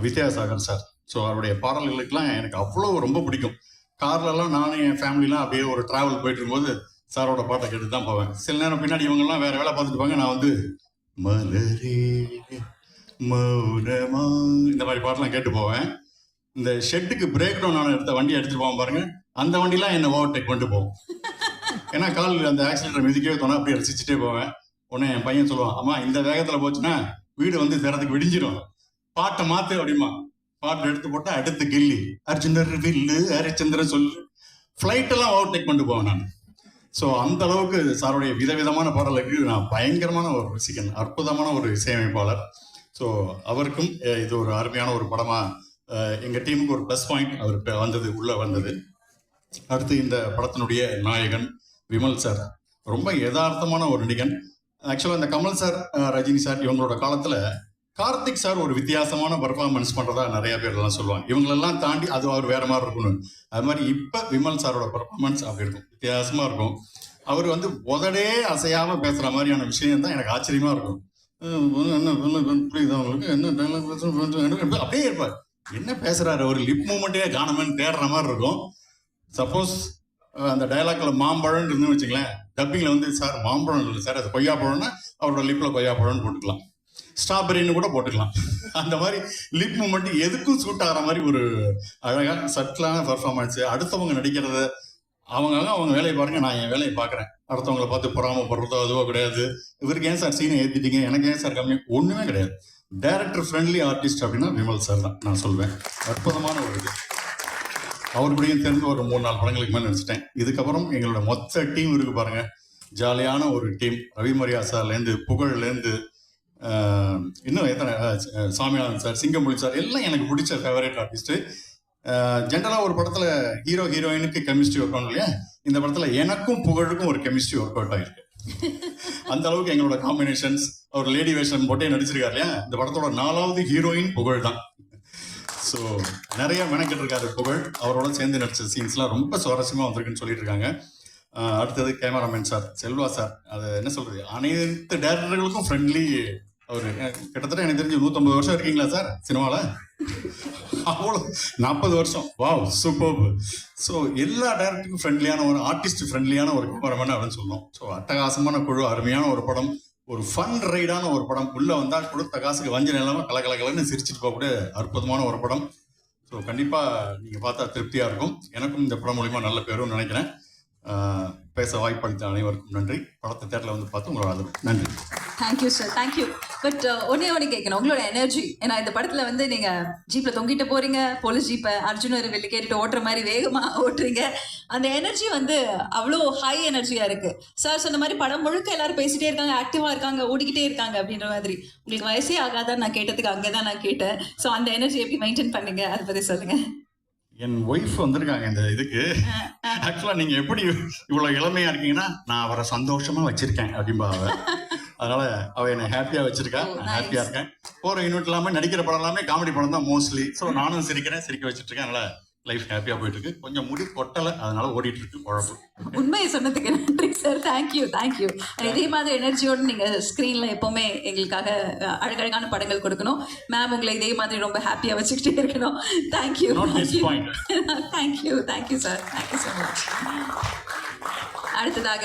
வித்யாசாகர் சார். ஸோ அவருடைய பாடல்களுக்கெல்லாம் எனக்கு அவ்வளோ ரொம்ப பிடிக்கும். கார்லலாம் நானும் என் ஃபேமிலிலாம் அப்படியே ஒரு ட்ராவல் போயிட்டு இருக்கும்போது சாரோட பாட்டை கேட்டு தான் போவேன். சில நேரம் பின்னாடி இவங்கெல்லாம் வேற வேலை பார்த்துட்டு போவாங்க, நான் வந்து மலரே மௌனமா இந்த மாதிரி பாட்டெல்லாம் கேட்டு போவேன். இந்த ஷெட்டுக்கு பிரேக் டவுன் ஆன எடுத்த வண்டியை எடுத்துட்டு போவோம் பாருங்க, அந்த வண்டிலாம் என்னை ஓவர்டேக் பண்ணிட்டு போவோம். ஏன்னா கால் அந்த ஆக்சிடென்ட் மிதிக்கவே தோணா அப்படியே ரசிச்சுட்டே போவேன். உடனே என் பையன் சொல்லுவான், அம்மா இந்த வேகத்தில் போச்சுன்னா வீடு வந்து திறத்துக்கு விடிஞ்சிடும், பாட்டை மாத்து அப்படிமா. பாட்டு எடுத்து போட்டா அடுத்து கில்லி, அர்ஜுனர் வில்லு ஹரிச்சந்திரன் சொல்லு, ஃப்ளைட் எல்லாம் ஓவர்டேக் பண்ணிட்டு போவேன் நான். ஸோ அந்த அளவுக்கு சாருடைய விதவிதமான பாடலுக்கு நான் பயங்கரமான ஒரு ரசிகன், அற்புதமான ஒரு இசையமைப்பாளர். ஸோ அவருக்கும் இது ஒரு அருமையான ஒரு படமாக எங்கள் டீமுக்கு ஒரு ப்ளஸ் பாயிண்ட் அவர் வந்தது, உள்ளே வந்தது. அடுத்து இந்த படத்தினுடைய நாயகன் விமல் சார். ரொம்ப யதார்த்தமான ஒரு நடிகன். ஆக்சுவலாக இந்த கமல் சார், ரஜினி சார் இவங்களோட காலத்தில் கார்த்திக் சார் ஒரு வித்தியாசமான பர்ஃபார்மன்ஸ் பண்ணுறதா நிறைய பேர் எல்லாம் சொல்லுவாங்க. இவங்களெல்லாம் தாண்டி அது அவர் வேற மாதிரி இருக்கணும். அது மாதிரி இப்போ விமல் சாரோட பர்ஃபார்மன்ஸ் அப்படி இருக்கும், வித்தியாசமாக இருக்கும். அவர் வந்து உதடே அசையாமல் பேசுகிற மாதிரியான விஷயம் தான் எனக்கு ஆச்சரியமாக இருக்கும். என்ன புரியுது அவங்களுக்கு, என்ன டைலாக் அப்படியே இருப்பார். என்ன பேசுறாரு அவர், லிப் மூமெண்ட்டே காணமேன்னு தேடுற மாதிரி இருக்கும். சப்போஸ் அந்த டைலாக்ல மாம்பழம் இருந்து வச்சுங்களேன், டப்பிங்ல வந்து சார் மாம்பழம் இல்லை சார் அது கொய்யா பழம்னா அவரோட லிப்ல கொய்யா பழம்னு போட்டுக்கலாம், ஸ்ட்ராபெரின்னு கூட போட்டுக்கலாம். அந்த மாதிரி லிப் மூமெண்ட் எதுக்கும் சூட் ஆகிற மாதிரி ஒரு அழகான சட்டிலான பர்ஃபார்மன்ஸ். அடுத்தவங்க நடிக்கிறத அவங்க வேலையை பாருங்க, நான் என் வேலையை பார்க்குறேன். அடுத்தவங்களை பார்த்து பொறாமப்படுறதோ அதுவோ கிடையாது. இவருக்கு ஏன் சார் சீனை ஏற்றிட்டீங்க, எனக்கு ஏன் சார் கம்மி, ஒன்றுமே கிடையாது. டைரக்டர் ஃப்ரெண்ட்லி ஆர்டிஸ்ட் அப்படின்னா விமல் சார் தான் நான் சொல்வேன். அற்புதமான ஒரு இது. அவர் கூடயும் தெரிஞ்சு ஒரு 3-4 படங்களுக்கு மேலே நினச்சிட்டேன். இதுக்கப்புறம் எங்களோட மொத்த டீம் இருக்கு பாருங்க, ஜாலியான ஒரு டீம். ரவி மரியா சார்லேருந்து புகழ்லேருந்து இன்னும் எத்தனை சாமிநாதன் சார், சிங்கமொழி சார் எல்லாம் எனக்கு பிடிச்ச ஃபேவரேட் ஆர்டிஸ்ட்டு. ஜென்ரலாக ஒரு படத்தில் ஹீரோ ஹீரோயினுக்கு கெமிஸ்ட்ரி ஒர்க் ஆகணும் இல்லையா, இந்த படத்தில் எனக்கும் புகழுக்கும் ஒரு கெமிஸ்ட்ரி ஒர்க் அவுட் ஆகிருக்கு. அந்த அளவுக்கு எங்களோட காம்பினேஷன்ஸ். அவர் லேடி வேஷன் போட்டே நடிச்சிருக்காரு இல்லையா, இந்த படத்தோட 4வது ஹீரோயின் புகழ் தான். ஸோ நிறைய மெனக்கெட்டு இருக்காரு புகழ். அவரோட சேர்ந்து நடிச்ச சீன்ஸ்லாம் ரொம்ப சுவாரஸ்யமாக வந்திருக்குன்னு சொல்லிட்டு இருக்காங்க. அடுத்தது கேமராமேன் சார் செல்வா சார். அது என்ன சொல்றது, அனைத்து டேரக்டர்களுக்கும் ஃப்ரெண்ட்லி. அவர் கிட்டத்தட்ட எனக்கு தெரிஞ்சு 150 வருஷம் இருக்கீங்களா சார் சினிமாவில்? அவ்வளோ 40 வருஷம். Wow, super. ஸோ எல்லா டேரக்டருக்கும் ஃப்ரெண்ட்லியான ஒரு ஆர்டிஸ்ட், ஃப்ரெண்ட்லியான ஒரு கேமராமேன் அப்படின்னு சொல்லணும். ஸோ அட்டகாசமான குழு, அருமையான ஒரு படம், ஒரு ஃபன் ரைடான ஒரு படம். உள்ளே வந்தால் கொடுத்த காசுக்கு வஞ்சனை இல்லாமல் கலகலன்னு சிரிச்சிட்டு போகக்கூடிய அற்புதமான ஒரு படம். ஸோ கண்டிப்பாக நீங்கள் பார்த்தா திருப்தியாக இருக்கும். எனக்கும் இந்த படம் மூலிமா நல்ல பேரும்னு நினைக்கிறேன். பேச வாய்ப்பளித்த அனைவருக்கும் நன்றி. படத்தை தேட்டரில் வந்து பார்த்து உங்களோட நன்றி. Thank you sir, thank you. பட் ஒன்னே கேட்கணும், உங்களோட எனர்ஜி. ஏன்னா இந்த படத்தில் வந்து நீங்கள் ஜீப்பில் தொங்கிட்டு போகிறீங்க, போலீஸ் ஜீப்பை அர்ஜுனர் வெளில கேட்டுட்டு ஓட்டுற மாதிரி வேகமாக ஓட்டுறீங்க. அந்த எனர்ஜி வந்து அவ்வளோ ஹை எனர்ஜியாக இருக்குது. சார் சொன்ன மாதிரி படம் முழுக்க எல்லாரும் பேசிகிட்டே இருக்காங்க, ஆக்டிவாக இருக்காங்க, ஓடிக்கிட்டே இருக்காங்க அப்படின்ற மாதிரி. உங்களுக்கு வயசே ஆகாதான் நான் கேட்டதுக்கு அங்கே தான் நான் கேட்டேன். ஸோ அந்த எனர்ஜி எப்படி மெயின்டைன் பண்ணீங்க, அதை பற்றி சொல்லுங்கள். என் ஒய்ஃப் வந்திருக்காங்க இந்த இதுக்கு. ஆக்சுவலாக நீங்கள் எப்படி இவ்வளோ இளமையாக இருக்கீங்கன்னா, நான் அவரை சந்தோஷமாக வச்சுருக்கேன் அப்படின்பா அவ. அதனால் அவள் என்னை ஹாப்பியாக வச்சுருக்கா, நான் ஹாப்பியாக இருக்கேன். போகிற யூனிட் இல்லாமல் நடிக்கிற படம் எல்லாமே காமெடி படம் தான் மோஸ்ட்லி. ஸோ நானும் சிரிக்கிறேன், சிரிக்க வச்சுட்ருக்கேன். அதனால் லைஃப் ஹாப்பியா போயிட்டு இருக்கு. கொஞ்சம் முடி கொட்டலை, அதனால ஓடிட்டு இருக்கு குழப்பு. உண்மையை சொன்னதுக்கு நன்றி சார். தேங்க்யூ. இதே மாதிரி எனர்ஜியோடு நீங்க ஸ்க்ரீன்ல எப்பவுமே எங்களுக்காக அழகழகான படங்கள் கொடுக்கணும். மேம் உங்களை இதே மாதிரி ரொம்ப ஹாப்பியா வச்சுக்கிட்டே இருக்கணும். Thank you. Not disappoint. Thank you sir. Thank you so much. அடுத்ததாக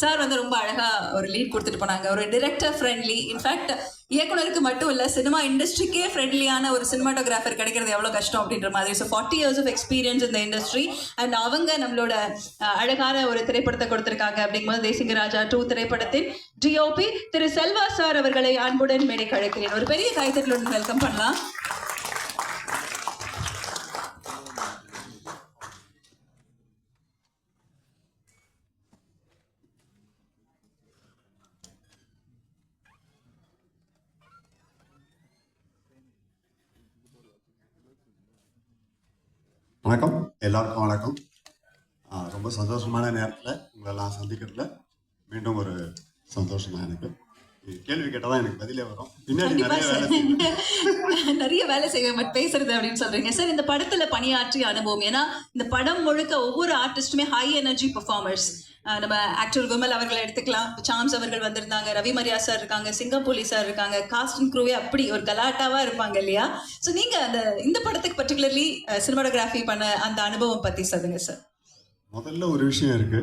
சார் வந்து ரொம்ப அழகா ஒரு லீட் கொடுத்துட்டு போனாங்க. ஒரு டிரெக்டர் ஃப்ரெண்ட்லி, இன்ஃபேக்ட் இயக்குனருக்கு மட்டும் இல்லை, சினிமா இண்டஸ்ட்ரிக்கே ஃப்ரெண்ட்லியான ஒரு சினிமாட்டோகிராஃபர் கிடைக்கிறது எவ்வளோ கஷ்டம் அப்படின்ற மாதிரி. So 40 years of experience in the industry and அவங்க நம்மளோட அழகான ஒரு திரைப்படத்தை கொடுத்துருக்காங்க. அப்படிங்கும்போது தேசிங்கராஜா 2 திரைப்படத்தின் டிஓபி திரு செல்வா சார் அவர்களை அன்புடன் மேடைக்கு அழைக்கிறேன். ஒரு பெரிய கைத்தட்டலுடன் வெல்கம் பண்ணலாம். வணக்கம், எல்லாருக்கும் வணக்கம். ரொம்ப சந்தோஷமான நேரத்தில் உங்களெல்லாம் சந்திக்கிறதுல மீண்டும் ஒரு சந்தோஷம் தான் எனக்கு. கேள்வி கேட்டால் தான் எனக்கு பதிலே வரும். பின்னாடி நிறைய வேலை செய்வேன் பட் பேசுறது அப்படின்னு சொல்றீங்க சார். இந்த படத்துல பணியாற்றிய அனுபவம், ஏன்னா இந்த படம் முழுக்க ஒவ்வொரு ஆர்டிஸ்டுமே ஹை எனர்ஜி பெர்ஃபார்மர்ஸ். நம்ம ஆக்டர் விமல் அவர்களை எடுத்துக்கலாம், சாம்ஸ் அவர்கள் வந்திருந்தாங்க, ரவி மரியா சார் இருக்காங்க, சிங்கப்பூலி சார் இருக்காங்க, காஸ்ட் அண்ட் க்ரூவே அப்படி ஒரு கலாட்டாவா இருப்பாங்க இல்லையா? ஸோ நீங்க இந்த படத்துக்கு பர்டிகுலர்லி சினிமாட்டோகிராஃபி பண்ண அந்த அனுபவம் பத்தி சொல்லுங்க சார். முதல்ல ஒரு விஷயம் இருக்கு.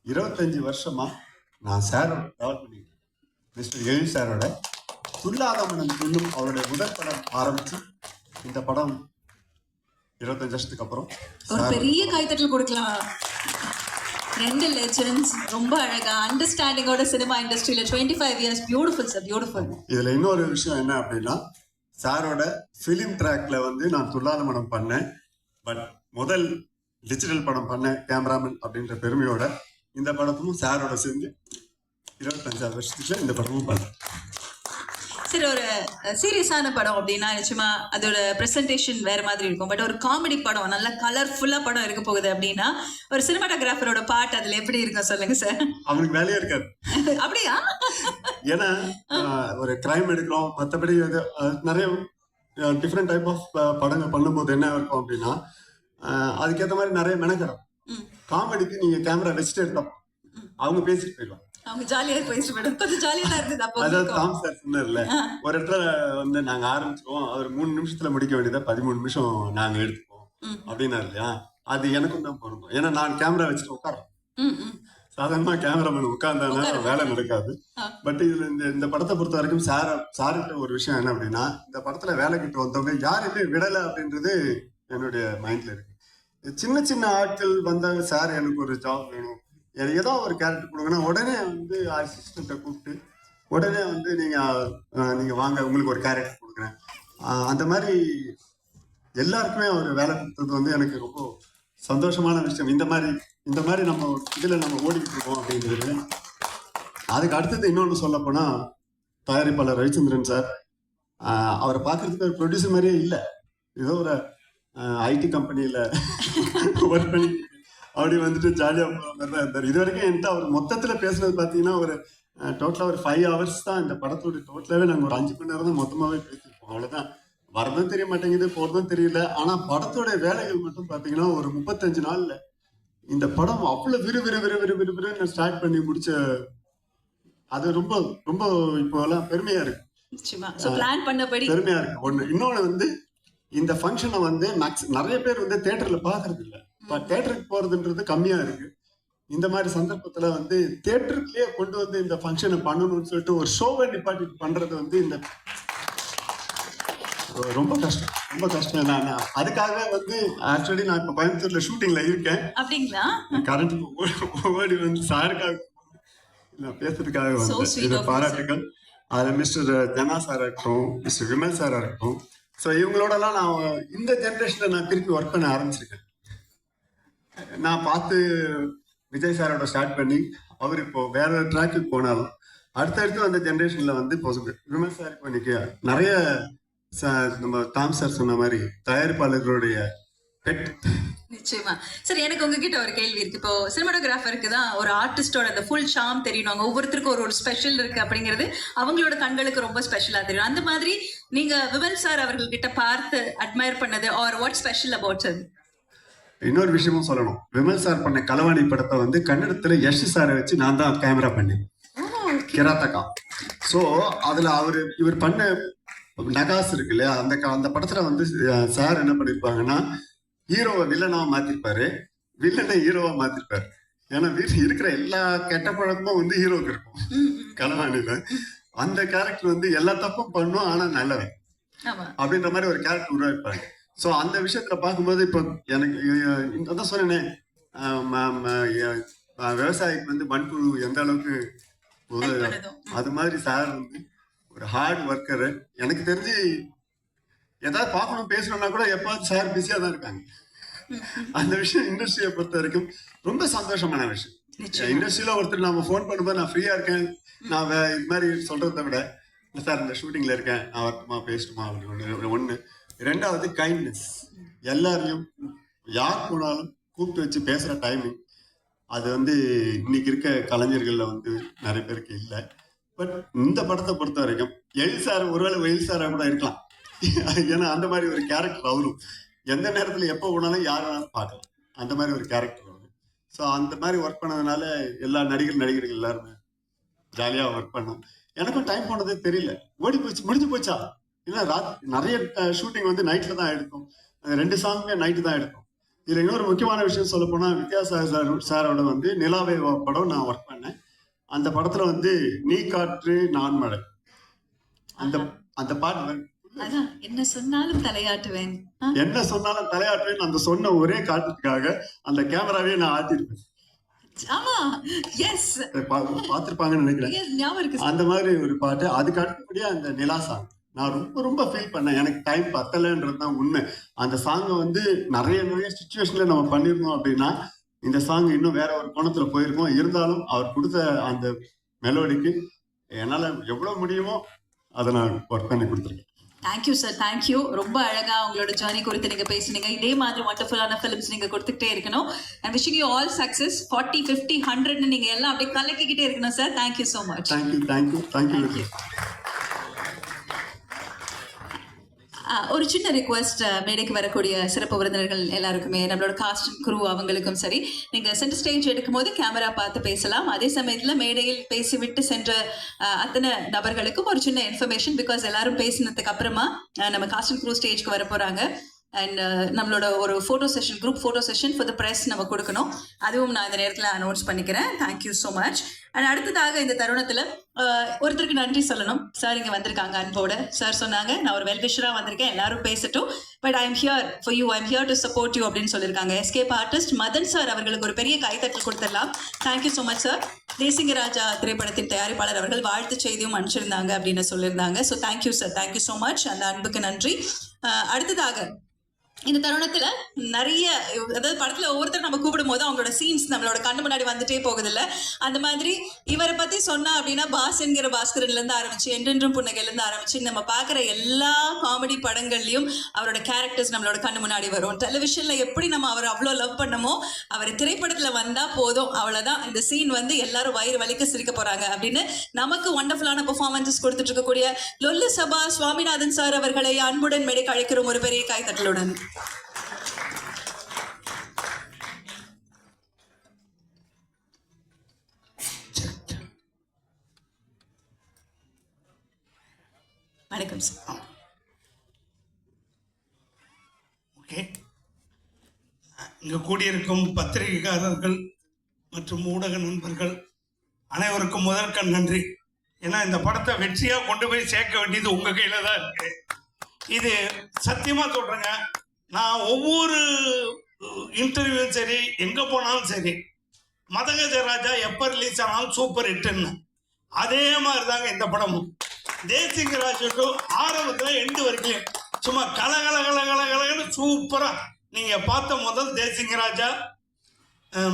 25 வருஷமா நான் சாரோட ட்ராவல் பண்ணிக்கிறேன். மிஸ்டர் எழில் சாரோட துல்லாத மனம் துள்ளும் அவருடைய முதல் படம் ஆரம்பிச்சு இந்த படம் 25 வருஷத்துக்கு அப்புறம் ஒரு பெரிய கைத்தட்டல் கொடுக்கலாம். 2 லெஜெண்ட்ஸ், ரொம்ப அழகா அண்டர்ஸ்டாண்டிங்கோட சினிமா இண்டஸ்ட்ரியில 25 years. Beautiful sir, beautiful. இதுல இன்னொரு விஷயம் என்ன அப்படின்னா, சாரோட ஃபிலிம் ட்ராக்ல வந்து நான் துல்லாத மனம் பண்ணேன். பட் முதல் டிஜிட்டல் படம் பண்ணேன் கேமராமேன் அப்படின்ற பெருமையோட இந்த படத்தும் சாரோட சேர்ந்து 25 வருஷத்துல இந்த படமும் பண்ணேன். சரி, ஒரு சீரியஸான படம் அப்படின்னா நிச்சயமா அதோட ப்ரெசன்டேஷன் வேற மாதிரி இருக்கும். பட் ஒரு காமெடி படம், நல்ல கலர்ஃபுல்லா படம் இருக்க போகுது அப்படின்னா ஒரு சினிமாட்டோகிராஃபரோட பார்ட் அதுல எப்படி இருக்கும் சொல்லுங்க சார். அவனுக்கு வேலையே இருக்காது. அப்படியா? ஏன்னா ஒரு கிரைம் எடுக்கிறோம், மற்றபடி நிறைய டிஃப்ரெண்ட் டைப் ஆஃப் படங்கள் பண்ணும்போது என்ன இருக்கும் அப்படின்னா அதுக்கேற்ற மாதிரி நிறைய மெனக்கடும். காமெடிக்கு நீங்க கேமரா வச்சுட்டு எடுத்தோம், அவங்க பேசிட்டு போயிடுவாங்க. அவங்க ஜாலியா பேசிட்டு போயிடும். கொஞ்சம் ஜாலியா தான் இருந்தது அப்போ. அதாவது தாம் சார் சொன்னார்ல, ஒரு இடத்துல வந்து நாங்க ஆரம்பிச்சிருவோம், அவர் 3 நிமிஷத்துல முடிக்க வேண்டியதா 13 நிமிஷம் நாங்க எடுத்துப்போம் அப்படின்னாரு இல்லையா? அது எனக்கும் தான் பொருந்தும். ஏன்னா நான் கேமரா வச்சுட்டு உட்காரோம். சாதாரணமா கேமராமேன் உட்கார்ந்தானா வேலை நடக்காது. பட் இதுல இந்த படத்தை பொறுத்த வரைக்கும் சார்கிட்ட ஒரு விஷயம் என்ன அப்படின்னா, இந்த படத்துல வேலை கிட்ட வந்தவங்க யாருமே விடலை அப்படின்றது என்னுடைய மைண்ட்ல இருக்கு. சின்ன சின்ன ஆட்கள் வந்தாங்க, சார் எனக்கு ஒரு ஜாப் வேணும், ஏதோ ஒரு கேரக்டர் கொடுங்கன்னா உடனே வந்து அசிஸ்டண்ட்டை கூப்பிட்டு உடனே வந்து நீங்க வாங்க உங்களுக்கு ஒரு கேரக்டர் கொடுக்குறேன். அந்த மாதிரி எல்லாருக்குமே அவர் வேலை கொடுத்தது வந்து எனக்கு ரொம்ப சந்தோஷமான விஷயம். இந்த மாதிரி நம்ம இதுல நம்ம ஓடிக்கிட்டு இருக்கோம் அப்படின்றது. அதுக்கு அடுத்தது இன்னொன்று சொல்ல போனா, தயாரிப்பாளர் ரவிச்சந்திரன் சார், அவரை பார்க்கறதுக்கு ஒரு ப்ரொடியூசர் மாதிரியே இல்லை. ஏதோ ஒரு ஐடி கம்பெனியில ஒர்க் பண்ணி அப்படி வந்துட்டு ஜாலியாக போகிற மாதிரி தான் இருந்தார். இது வரைக்கும் என்கிட்ட அவர் மொத்தத்தில் பேசுனது பார்த்தீங்கன்னா ஒரு டோட்டலாக ஒரு 5 hours தான். இந்த படத்தோட டோட்டலாகவே நாங்கள் ஒரு 5 மணி நேரம் தான் மொத்தமாகவே பேசியிருப்போம். அவ்வளோதான். வரதும் தெரிய மாட்டேங்குது, போகிறதும் தெரியல. ஆனால் படத்தோட வேலைகள் மட்டும் பார்த்தீங்கன்னா ஒரு 35 நாளில் இந்த படம் அவ்வளோ விறுவிறுன்னு ஸ்டார்ட் பண்ணி முடிச்ச, அது ரொம்ப ரொம்ப இப்போலாம் பெருமையாக இருக்கு. பெருமையாக இருக்கு. ஒன்று. இன்னொன்று வந்து இந்த ஃபங்க்ஷனை வந்து நிறைய பேர் வந்து தியேட்டரில் பார்க்கறது இல்லை. இப்போ தியேட்டருக்கு போகிறதுன்றது கம்மியாக இருக்கு. இந்த மாதிரி சந்தர்ப்பத்தில் வந்து தியேட்டருக்குள்ளேயே கொண்டு வந்து இந்த ஃபங்க்ஷனை பண்ணணும்னு சொல்லிட்டு ஒரு ஷோவை நிப்பாட்டி பண்ணுறது வந்து இந்த ரொம்ப கஷ்டம். நான் அதுக்காகவே வந்து ஆக்சுவலி நான் இப்போ கோயம்புத்தூர்ல ஷூட்டிங்ல இருக்கேன். அப்படிங்களா? கரண்ட் ஓடி வந்து சாருக்காக நான் பேசுறதுக்காக வந்து இது பாராட்டுகள். அதில் மிஸ்டர் ஜனா சாரா இருக்கட்டும், மிஸ்டர் விமல் சாரா இருக்கட்டும். ஸோ இவங்களோடலாம் நான் இந்த ஜென்ரேஷனில் நான் திருப்பி ஒர்க் பண்ண ஆரம்பிச்சிருக்கேன். நான் பார்த்து விஜய் சாரோட ஸ்டார்ட் பண்ணி அவர் இப்போ வேற ட்ராக்குக்கு போனாலும் அடுத்தடுத்து அந்த ஜென்ரேஷனில் வந்து இப்போ விமல் சார் இப்போ இன்னைக்கு நிறைய நம்ம தாம் சார் சொன்ன மாதிரி தயாரிப்பாளர்களுடைய பெட். நிச்சயமா சார், எனக்கு உங்ககிட்ட ஒரு கேள்வி இருக்கு. இப்போ சினிமாட்டோகிராஃபருக்கு தான் ஒரு ஆர்டிஸ்டோட அந்த ஃபுல் ஷாம் தெரியணும், ஒவ்வொருத்தருக்கும் ஒரு ஸ்பெஷல் இருக்கு அப்படிங்கிறது அவங்களோட கண்களுக்கு ரொம்ப ஸ்பெஷலா தெரியும். அந்த மாதிரி நீங்க விமல் சார் அவர்கள் கிட்ட பார்த்து அட்மையர் பண்ணது or what special about sir? இன்னொரு விஷயமும் சொல்லணும். விமல் சார் பண்ண களவாணி படத்தை வந்து கன்னடத்துல யஷ் சாரை வச்சு நான் தான் கேமரா பண்ணேன், கிராத்தகா. ஸோ அதுல இவர் பண்ண நகாஸ் இருக்கு இல்லையா, அந்த படத்துல வந்து சார் என்ன பண்ணிருப்பாங்கன்னா ஹீரோவை வில்லனாவா மாத்திருப்பாரு, வில்லனை ஹீரோவா மாத்திருப்பாரு. ஏன்னா வீட்டில் இருக்கிற எல்லா கெட்ட பழக்கமும் வந்து ஹீரோவுக்கு இருக்கும். களவாணியில அந்த கேரக்டர் வந்து எல்லா தப்பும் பண்ணும் ஆனா நல்லவன் அப்படின்ற மாதிரி ஒரு கேரக்டர் உருவாக்கிப்பாங்க. ஸோ அந்த விஷயத்துல பார்க்கும்போது இப்போ எனக்கு அதான் சொன்னேனே, விவசாயிக்கு வந்து மண்புழு எந்த அளவுக்கு அது மாதிரி சார் வந்து ஒரு ஹார்ட் ஒர்க்கரு. எனக்கு தெரிஞ்சு ஏதாவது பார்க்கணும் பேசணும்னா கூட எப்போது சார் பிஸியா தான் இருக்காங்க. அந்த விஷயம் இண்டஸ்ட்ரியை பொறுத்த வரைக்கும் ரொம்ப சந்தோஷமான விஷயம். இண்டஸ்ட்ரியில ஒருத்தர் நம்ம ஃபோன் பண்ணும்போது நான் ஃப்ரீயா இருக்கேன், நான் இது மாதிரி சொல்றதை விட சார் இந்த ஷூட்டிங்ல இருக்கேன், நான் வரட்டுமா பேசட்டுமா அப்படின்னு ஒண்ணு. ரெண்டாவது கைண்ட்னஸ். எல்லாரையும் யார் போனாலும் கூப்பிட்டு வச்சு பேசுற டைமிங் அது வந்து இன்னைக்கு இருக்க கலைஞர்கள்ல வந்து நிறைய பேருக்கு இல்லை. பட் இந்த படத்தை பொறுத்த வரைக்கும் எழில் சார், ஒருவேளை வெயில் சாரா கூட இருக்கலாம். ஏன்னா அந்த மாதிரி ஒரு கேரக்டர் அவரும் எந்த நேரத்துல எப்போ போனாலும் யார் வேணாலும் பார்க்கலாம், அந்த மாதிரி ஒரு கேரக்டர் அவரு. ஸோ அந்த மாதிரி ஒர்க் பண்ணதுனால எல்லா நடிகர்கள் எல்லாருமே ஜாலியா ஒர்க் பண்ணோம். எனக்கும் டைம் போனதே தெரியல, ஓடி போச்சு, முடிஞ்சு போச்சா. ஏன்னா நிறைய ஷூட்டிங் வந்து நைட்ல தான் எடுத்தோம், 2 சாங்குமே நைட்டு தான் எடுத்தோம். இதுல இன்னொரு முக்கியமான விஷயம் சொல்ல போனா, வித்யாசாகர் சாரோட வந்து நிலாவே படம் நான் ஒர்க் பண்ணேன். அந்த படத்துல வந்து நீ காற்று நான் மழை அந்த பாட்டு என்ன சொன்னாலும் தலையாட்டுவேன் அந்த சொன்ன ஒரே காட்டுக்காக அந்த கேமராவே நான் ஆட்டிருப்பேன். பாத்திருப்பாங்கன்னு நினைக்கிறேன். அந்த மாதிரி ஒரு பாட்டு. அதுக்கு அடுத்தபடியா அந்த நிலா சாங் நான் ரொம்ப ரொம்ப ஃபீல் பண்ணேன். எனக்கு டைம் பத்தலைன்றது தான் உண்மை. அந்த சாங்கை வந்து நிறைய சுச்சுவேஷன்ல நம்ம பண்ணிருந்தோம் அப்படின்னா இந்த சாங் இன்னும் வேற ஒரு கோணத்துல போயிருக்கோம். இருந்தாலும் அவர் கொடுத்த அந்த மெலோடிக்கு என்னால எவ்வளவு முடியுமோ அதை நான் ஒர்க் பண்ணி கொடுத்துருக்கேன். Thank you sir, thank you. ரொம்ப அழகா உங்களோட ஜர்னி குறித்து நீங்க பேசுனீங்க. இதே மாதிரி வண்டர்ஃபுல்லான ஃபிலிம்ஸ் நீங்க கொடுத்துட்டே இருக்கணும். ஐ விஷிங் யூ ஆல் சக்சஸ். 40, 50, 100 நீங்க எல்லாம் அப்படியே கலக்கிக்கிட்டே இருக்கணும் sir. Thank you so much. Thank you. ஒரு சின்ன ரிக்வெஸ்ட், மேடைக்கு வரக்கூடிய சிறப்பு விருந்தினர்கள் எல்லாருக்குமே, நம்மளோட காஸ்ட் குரூ அவங்களுக்கும் சரி, நீங்க சென்டர் ஸ்டேஜ் எடுக்கும் போது கேமரா பார்த்து பேசலாம். அதே சமயத்துல மேடையில் பேசிவிட்டு சென்ற அத்தனை நபர்களுக்கும் ஒரு சின்ன இன்ஃபர்மேஷன். பிகாஸ் எல்லாரும் பேசினதுக்கு அப்புறமா நம்ம காஸ்ட் குரூ ஸ்டேஜ்க்கு வர போறாங்க. அண்ட் நம்மளோட ஒரு photo session, group photo session for the press நம்ம கொடுக்கணும். அதுவும் நான் இந்த நேரத்தில் அனௌன்ஸ் பண்ணிக்கிறேன். Thank you so much. அண்ட் அடுத்ததாக இந்த தருணத்தில் ஒருத்தருக்கு நன்றி சொல்லணும். சார் இங்கே வந்திருக்காங்க அன்போட. சார் சொன்னாங்க நான் ஒரு வெல்விஷராக வந்திருக்கேன், எல்லாரும் பேசட்டும், but I am here for you, I am here to support you அப்படின்னு சொல்லியிருக்காங்க. எஸ்கேப் ஆர்டிஸ்ட் மதன் சார் அவர்களுக்கு ஒரு பெரிய கைத்தட்டல் கொடுத்துடலாம். Thank you so much sir. Desingu Raja திரைப்படத்தின் தயாரிப்பாளர் அவர்கள் வாழ்த்து செய்தியும் அனுப்பிச்சிருந்தாங்க அப்படின்னு சொல்லியிருந்தாங்க. So thank you sir, thank you so much. அந்த அன்புக்கு நன்றி. அடுத்ததாக இந்த தருணத்துல நிறைய, அதாவது படத்துல ஒவ்வொருத்தர் நம்ம கூப்பிடும் போது அவங்களோட சீன்ஸ் நம்மளோட கண்ணு முன்னாடி வந்துட்டே போகுது இல்ல, அந்த மாதிரி இவரை பத்தி சொன்னா அப்படின்னா பாஸ் என்கிற பாஸ்கரன்ல இருந்து ஆரம்பிச்சு என்றென்றும் புன்னகையில இருந்து ஆரம்பிச்சு நம்ம பாக்குற எல்லா காமெடி படங்கள்லயும் அவரோட கேரக்டர்ஸ் நம்மளோட கண்ணு முன்னாடி வரும். டெலிவிஷன்ல எப்படி நம்ம அவரை அவ்வளோ லவ் பண்ணமோ, அவர் திரைப்படத்துல வந்தா போதும், அவ்வளவுதான், இந்த சீன் வந்து எல்லாரும் வயிறு வலிக்க சிரிக்க போறாங்க அப்படின்னு நமக்கு வண்டர்ஃபுல்லான பெர்ஃபார்மன்ஸஸ் கொடுத்துட்டு இருக்கக்கூடிய லொல்லு சபா சுவாமிநாதன் சார் அவர்களை அன்புடன் மேடைக்கு அழைக்கிறோம் ஒரு பெரிய கைத்தட்டலுடன். வணக்கம் சார். ஓகே, இங்கு கூடியிருக்கும் பத்திரிகைக்காரர்கள் மற்றும் ஊடக நண்பர்கள் அனைவருக்கும் முதற்கண் நன்றி. ஏன்னா இந்த படத்தை வெற்றியா கொண்டு போய் சேர்க்க வேண்டியது உங்க கையில தான் இருக்கு. இது சத்தியமா சொல்றேங்க, நான் ஒவ்வொரு இன்டர்வியூவும் சரி, எங்க போனாலும் சரி, மதகஜ ராஜா எப்ப ரிலீஸ் ஆனாலும் சூப்பர் ஹிட்னு, அதே மாதிரி தாங்க இந்த படமும். தேசிங்கராஜுக்கு ஆரம்பத்துல எண்டு வரைக்கும் சும்மா கலகலன்னு சூப்பரா நீங்க பார்த்த முதல் தேசிங்கராஜா,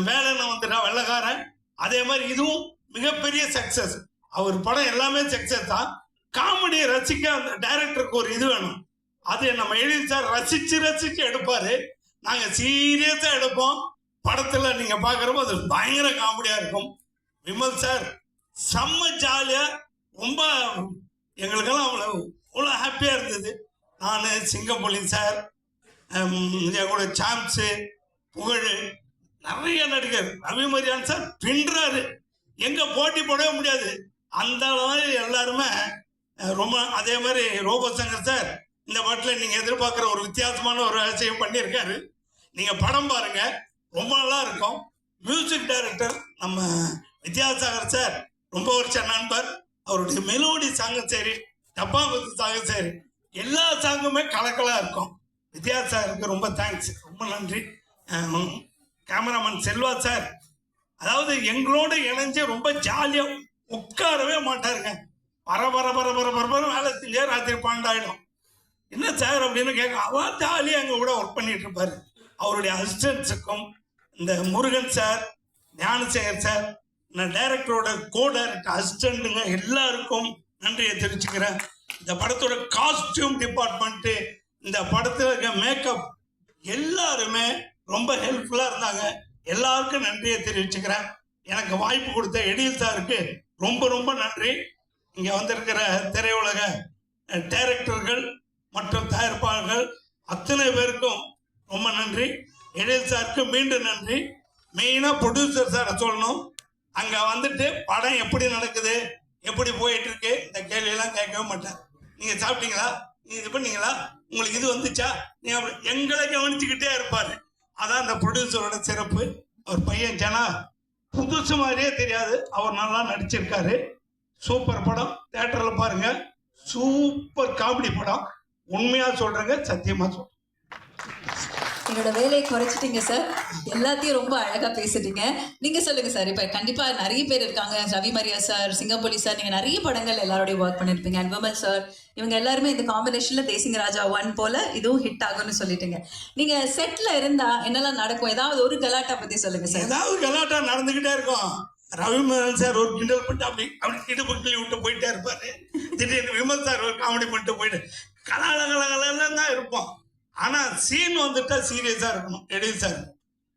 வேலைன்னு வந்துட்டா வெள்ளக்காரன், அதே மாதிரி இதுவும் மிகப்பெரிய சக்சஸ். அவர் படம் எல்லாமே சக்சஸ் தான். காமெடியை ரசிக்க அந்த டைரக்டருக்கு ஒரு இது வேணும். அது நம்ம எழில் சார் ரசிச்சு எடுப்பாரு. நாங்க சீரியஸா எடுப்போம். படத்துல நீங்க பாக்குறப்போ அது பயங்கர காமெடியா இருக்கும். விமல் சார் செம்ம ஜாலியா, ரொம்ப எங்களுக்கெல்லாம் அவ்வளோ ஹாப்பியா இருந்தது. நான் சிங்கம்பள்ளி சார், கூட சாம்ஸு, புகழ், நிறைய நடிகர். ரவி மரியான் சார் பின்றாரு, எங்க போட்டி போடவே முடியாது. அந்த மாதிரி எல்லாருமே ரொம்ப. அதே மாதிரி ரோபோ சங்கர் சார் இந்த பாட்டில் நீங்க எதிர்பார்க்குற ஒரு வித்தியாசமான ஒரு விஷயம் பண்ணியிருக்காரு. நீங்க படம் பாருங்க, ரொம்ப நல்லா இருக்கும். மியூசிக் டைரக்டர் நம்ம வித்யாசாகர் சார் ரொம்ப வருஷ நண்பர். அவருடைய மெலோடி சாங்கும் சரி, டப்பாங்குத்து சாங்கும் சரி, எல்லா சாங்குமே கலக்கலா இருக்கும். வித்யாசாகருக்கு ரொம்ப தேங்க்ஸ், ரொம்ப நன்றி. கேமராமேன் செல்வா சார், அதாவது எங்களோட இணைஞ்சு ரொம்ப ஜாலியா உட்காரவே மாட்டாருங்க. பர பர பர பர பர வேலை செஞ்சே ராத்திரி 12 ஆயிடும். என்ன சார் அப்படின்னு கேட்க, அதான் ஜாலியாக எங்க கூட ஒர்க் பண்ணிட்டு இருப்பாரு. அவருடைய அசிஸ்டன்ஸுக்கும், இந்த முருகன் சார், ஞானசேகர் சார், நான் டைரக்டரோட கோ டைரக்டர் அசிஸ்டண்ட்டுங்க எல்லாருக்கும் நன்றியை தெரிவிச்சுக்கிறேன். இந்த படத்தோட காஸ்டியூம் டிபார்ட்மெண்ட்டு, இந்த படத்தில் இருக்க மேக்கப் எல்லாருமே ரொம்ப ஹெல்ப்ஃபுல்லாக இருந்தாங்க. எல்லாருக்கும் நன்றியை தெரிவிச்சுக்கிறேன். எனக்கு வாய்ப்பு கொடுத்த எடில் சாருக்கு ரொம்ப ரொம்ப நன்றி. இங்கே வந்திருக்கிற திரையுலக டைரக்டர்கள் மற்றும் தயாரிப்பாளர்கள் அத்தனை பேருக்கும் ரொம்ப நன்றி. எடில் சாருக்கு மீண்டும் நன்றி. மெயினாக ப்ரொடியூசர் சாரை சொல்லணும். அங்கே வந்துட்டு படம் எப்படி நடக்குது, எப்படி போயிட்டு இருக்கு, இந்த கேள்வியெல்லாம் கேட்கவே மாட்டேன். நீங்கள் சாப்பிட்டீங்களா, நீங்கள் இது பண்ணீங்களா, உங்களுக்கு இது வந்துச்சா, நீ அப்படி எங்களை கவனிச்சுக்கிட்டே இருப்பார். அதான் அந்த ப்ரொடியூசரோட சிறப்பு. அவர் பையன் ஜனா புதுசு மாதிரியே தெரியாது, அவர் நல்லா நடிச்சிருக்காரு. சூப்பர் படம், தியேட்டரில் பாருங்க. சூப்பர் காமெடி படம். உண்மையாக சொல்கிறேங்க, சத்தியமாக சொல்கிறேன். என்னோட வேலையை குறைச்சிட்டீங்க சார், எல்லாத்தையும் ரொம்ப அழகா பேசிட்டீங்க. நீங்க சொல்லுங்க சார். இப்ப கண்டிப்பா நிறைய பேர் இருக்காங்க, ரவி மரியா சார், சிங்கம்புலி சார், நீங்க நிறைய படங்கள் எல்லாரோடையும் ஒர்க் பண்ணிருப்பீங்க. அண்ட் விமல் சார், இவங்க எல்லாருமே இந்த காம்பினேஷன்ல தேசிங்க ராஜா 1 போல இதுவும் ஹிட் ஆகும்னு சொல்லிட்டீங்க. நீங்க செட்ல இருந்தா என்னெல்லாம் நடக்கும், ஏதாவது ஒரு கலாட்டா பத்தி சொல்லுங்க சார். ஏதாவது கலாட்டா நடந்துகிட்டே இருக்கும். ரவி மரியான் சார் ஒரு கிண்டல் பண்ணிட்டு அப்படி இடுப்பு கிளி விட்டு போயிட்டே இருப்பாரு. திடீர்னு விமல் சார் ஒரு காமெடி பண்ணிட்டு போயிட்டு கலாலகலகலாம் தான் இருப்போம். ஆனா சீன் வந்துட்டா சீரியஸா இருக்கணும். எடில் சார்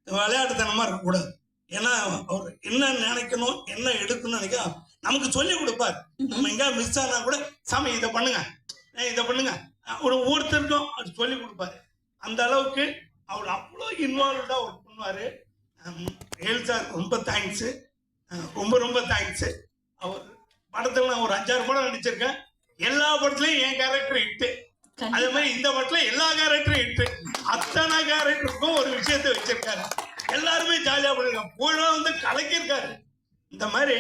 விளையாட்டுத்தனமா இருக்கக்கூடாது. ஏன்னா அவர் என்ன நினைக்கணும், என்ன எடுக்கணும்னு நினைக்க நமக்கு சொல்லி கொடுப்பார். நம்ம எங்க மிஸ் ஆனா கூட, சாமி இதை பண்ணுங்க, இதை பண்ணுங்க, ஒரு ஒவ்வொருத்தருக்கும் அது சொல்லி கொடுப்பாரு. அந்த அளவுக்கு அவர் அவ்வளோ இன்வால்வ்டா ஒர்க் பண்ணுவாரு. எடில் சார் ரொம்ப தேங்க்ஸு, ரொம்ப ரொம்ப தேங்க்ஸு. அவர் படத்துல நான் ஒரு 5-6 படம் நடிச்சிருக்கேன். எல்லா படத்துலையும் என் கேரக்டர் இட்டு, அதே மாதிரி இந்த படத்துல எல்லா கேரக்டரும் இட்டு, அத்தனை கேரக்டருக்கும் ஒரு விஷயத்தை வச்சிருக்காரு. எல்லாருமே ஜாலியா பண்ணிருக்காங்க. புகழா வந்து கலக்கியிருக்காரு. இந்த மாதிரி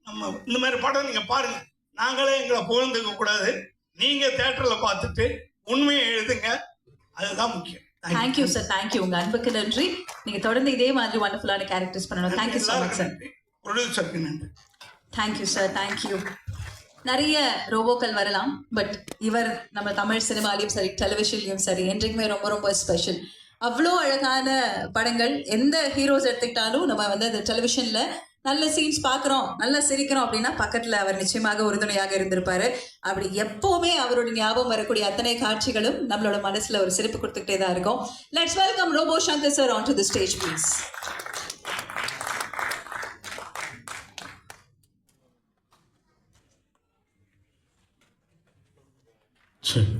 நம்ம இந்த மாதிரி படம் நீங்க பாருங்க. நாங்களே எங்களை புகழ்ந்துக்க கூடாது. நீங்க தியேட்டர்ல பார்த்துட்டு உண்மையை எழுதுங்க, அதுதான் முக்கியம். Thank you sir, thank you. உங்க அன்புக்கு நன்றி. நீங்க தொடர்ந்து இதே மாதிரி வண்டர்ஃபுல்லான கேரக்டர்ஸ் பண்ணணும். Thank you so much sir. ப்ரொடியூசருக்கு நன்றி. Thank you sir, thank you. நிறைய ரோபோக்கள் வரலாம், பட் இவர் நம்ம தமிழ் சினிமாலையும் சரி, டெலிவிஷன்லையும் சரி, என்றைக்குமே ரொம்ப ரொம்ப ஸ்பெஷல். அவ்வளோ அழகான படங்கள். எந்த ஹீரோஸ் எடுத்துக்கிட்டாலும் நம்ம வந்து அந்த டெலிவிஷன்ல நல்ல சீன்ஸ் பார்க்குறோம், நல்லா சிரிக்கிறோம் அப்படின்னா பக்கத்தில் அவர் நிச்சயமாக உறுதுணையாக இருந்திருப்பாரு. அப்படி எப்போவுமே அவரோட ஞாபகம் வரக்கூடிய அத்தனை காட்சிகளும் நம்மளோட மனசுல ஒரு சிரிப்பு கொடுத்துக்கிட்டே தான் இருக்கும். Let's welcome Robo Shankar sir on to the stage please. சரி,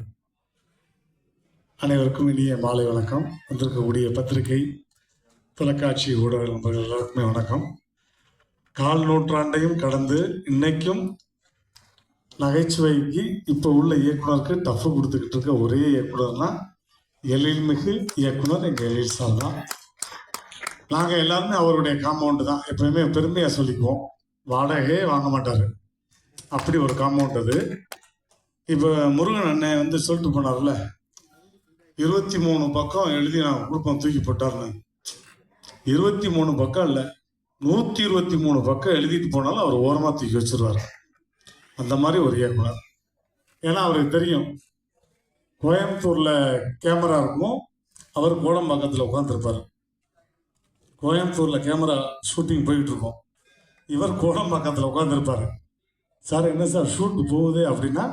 அனைவருக்கும் இனிய மாலை வணக்கம். வந்திருக்கக்கூடிய பத்திரிகை, தொலைக்காட்சி ஊடக நண்பர்கள் எல்லாருக்குமே வணக்கம். 4 நூற்றாண்டையும் கடந்து இன்னைக்கும் நகைச்சுவைக்கு இப்போ உள்ள இயக்குனருக்கு டஃப் கொடுத்துக்கிட்டு இருக்க ஒரே இயக்குனர்னா எழில்மிகு இயக்குனர் எங்கள் எழில் சார் தான். நாங்கள் எல்லாருமே அவருடைய காம்பவுண்டு தான். எப்பயுமே பெருமையாக சொல்லிக்குவோம். வாடகையே வாங்க மாட்டார், அப்படி ஒரு காம்பவுண்ட் அது. இப்போ முருகன் அண்ணன் வந்து சொல்லிட்டு போனார்ல, 23 பக்கம் எழுதி நான் கொடுப்போம் தூக்கி போட்டார்னு. 23 பக்கம் இல்லை, 123 பக்கம் எழுதிட்டு போனாலும் அவர் ஓரமாக தூக்கி வச்சிருவார். அந்த மாதிரி ஒரு இயக்குனர். ஏன்னா அவருக்கு தெரியும், கோயம்புத்தூரில் கேமரா இருக்கும், அவர் கோடம்பாக்கத்தில் உட்காந்துருப்பார். கோயம்புத்தூரில் கேமரா ஷூட்டிங் போயிட்டு இருக்கோம், இவர் கோடம்பாக்கத்தில் உட்காந்துருப்பார். சார் என்ன சார் ஷூட்டு போகுது அப்படின்னா,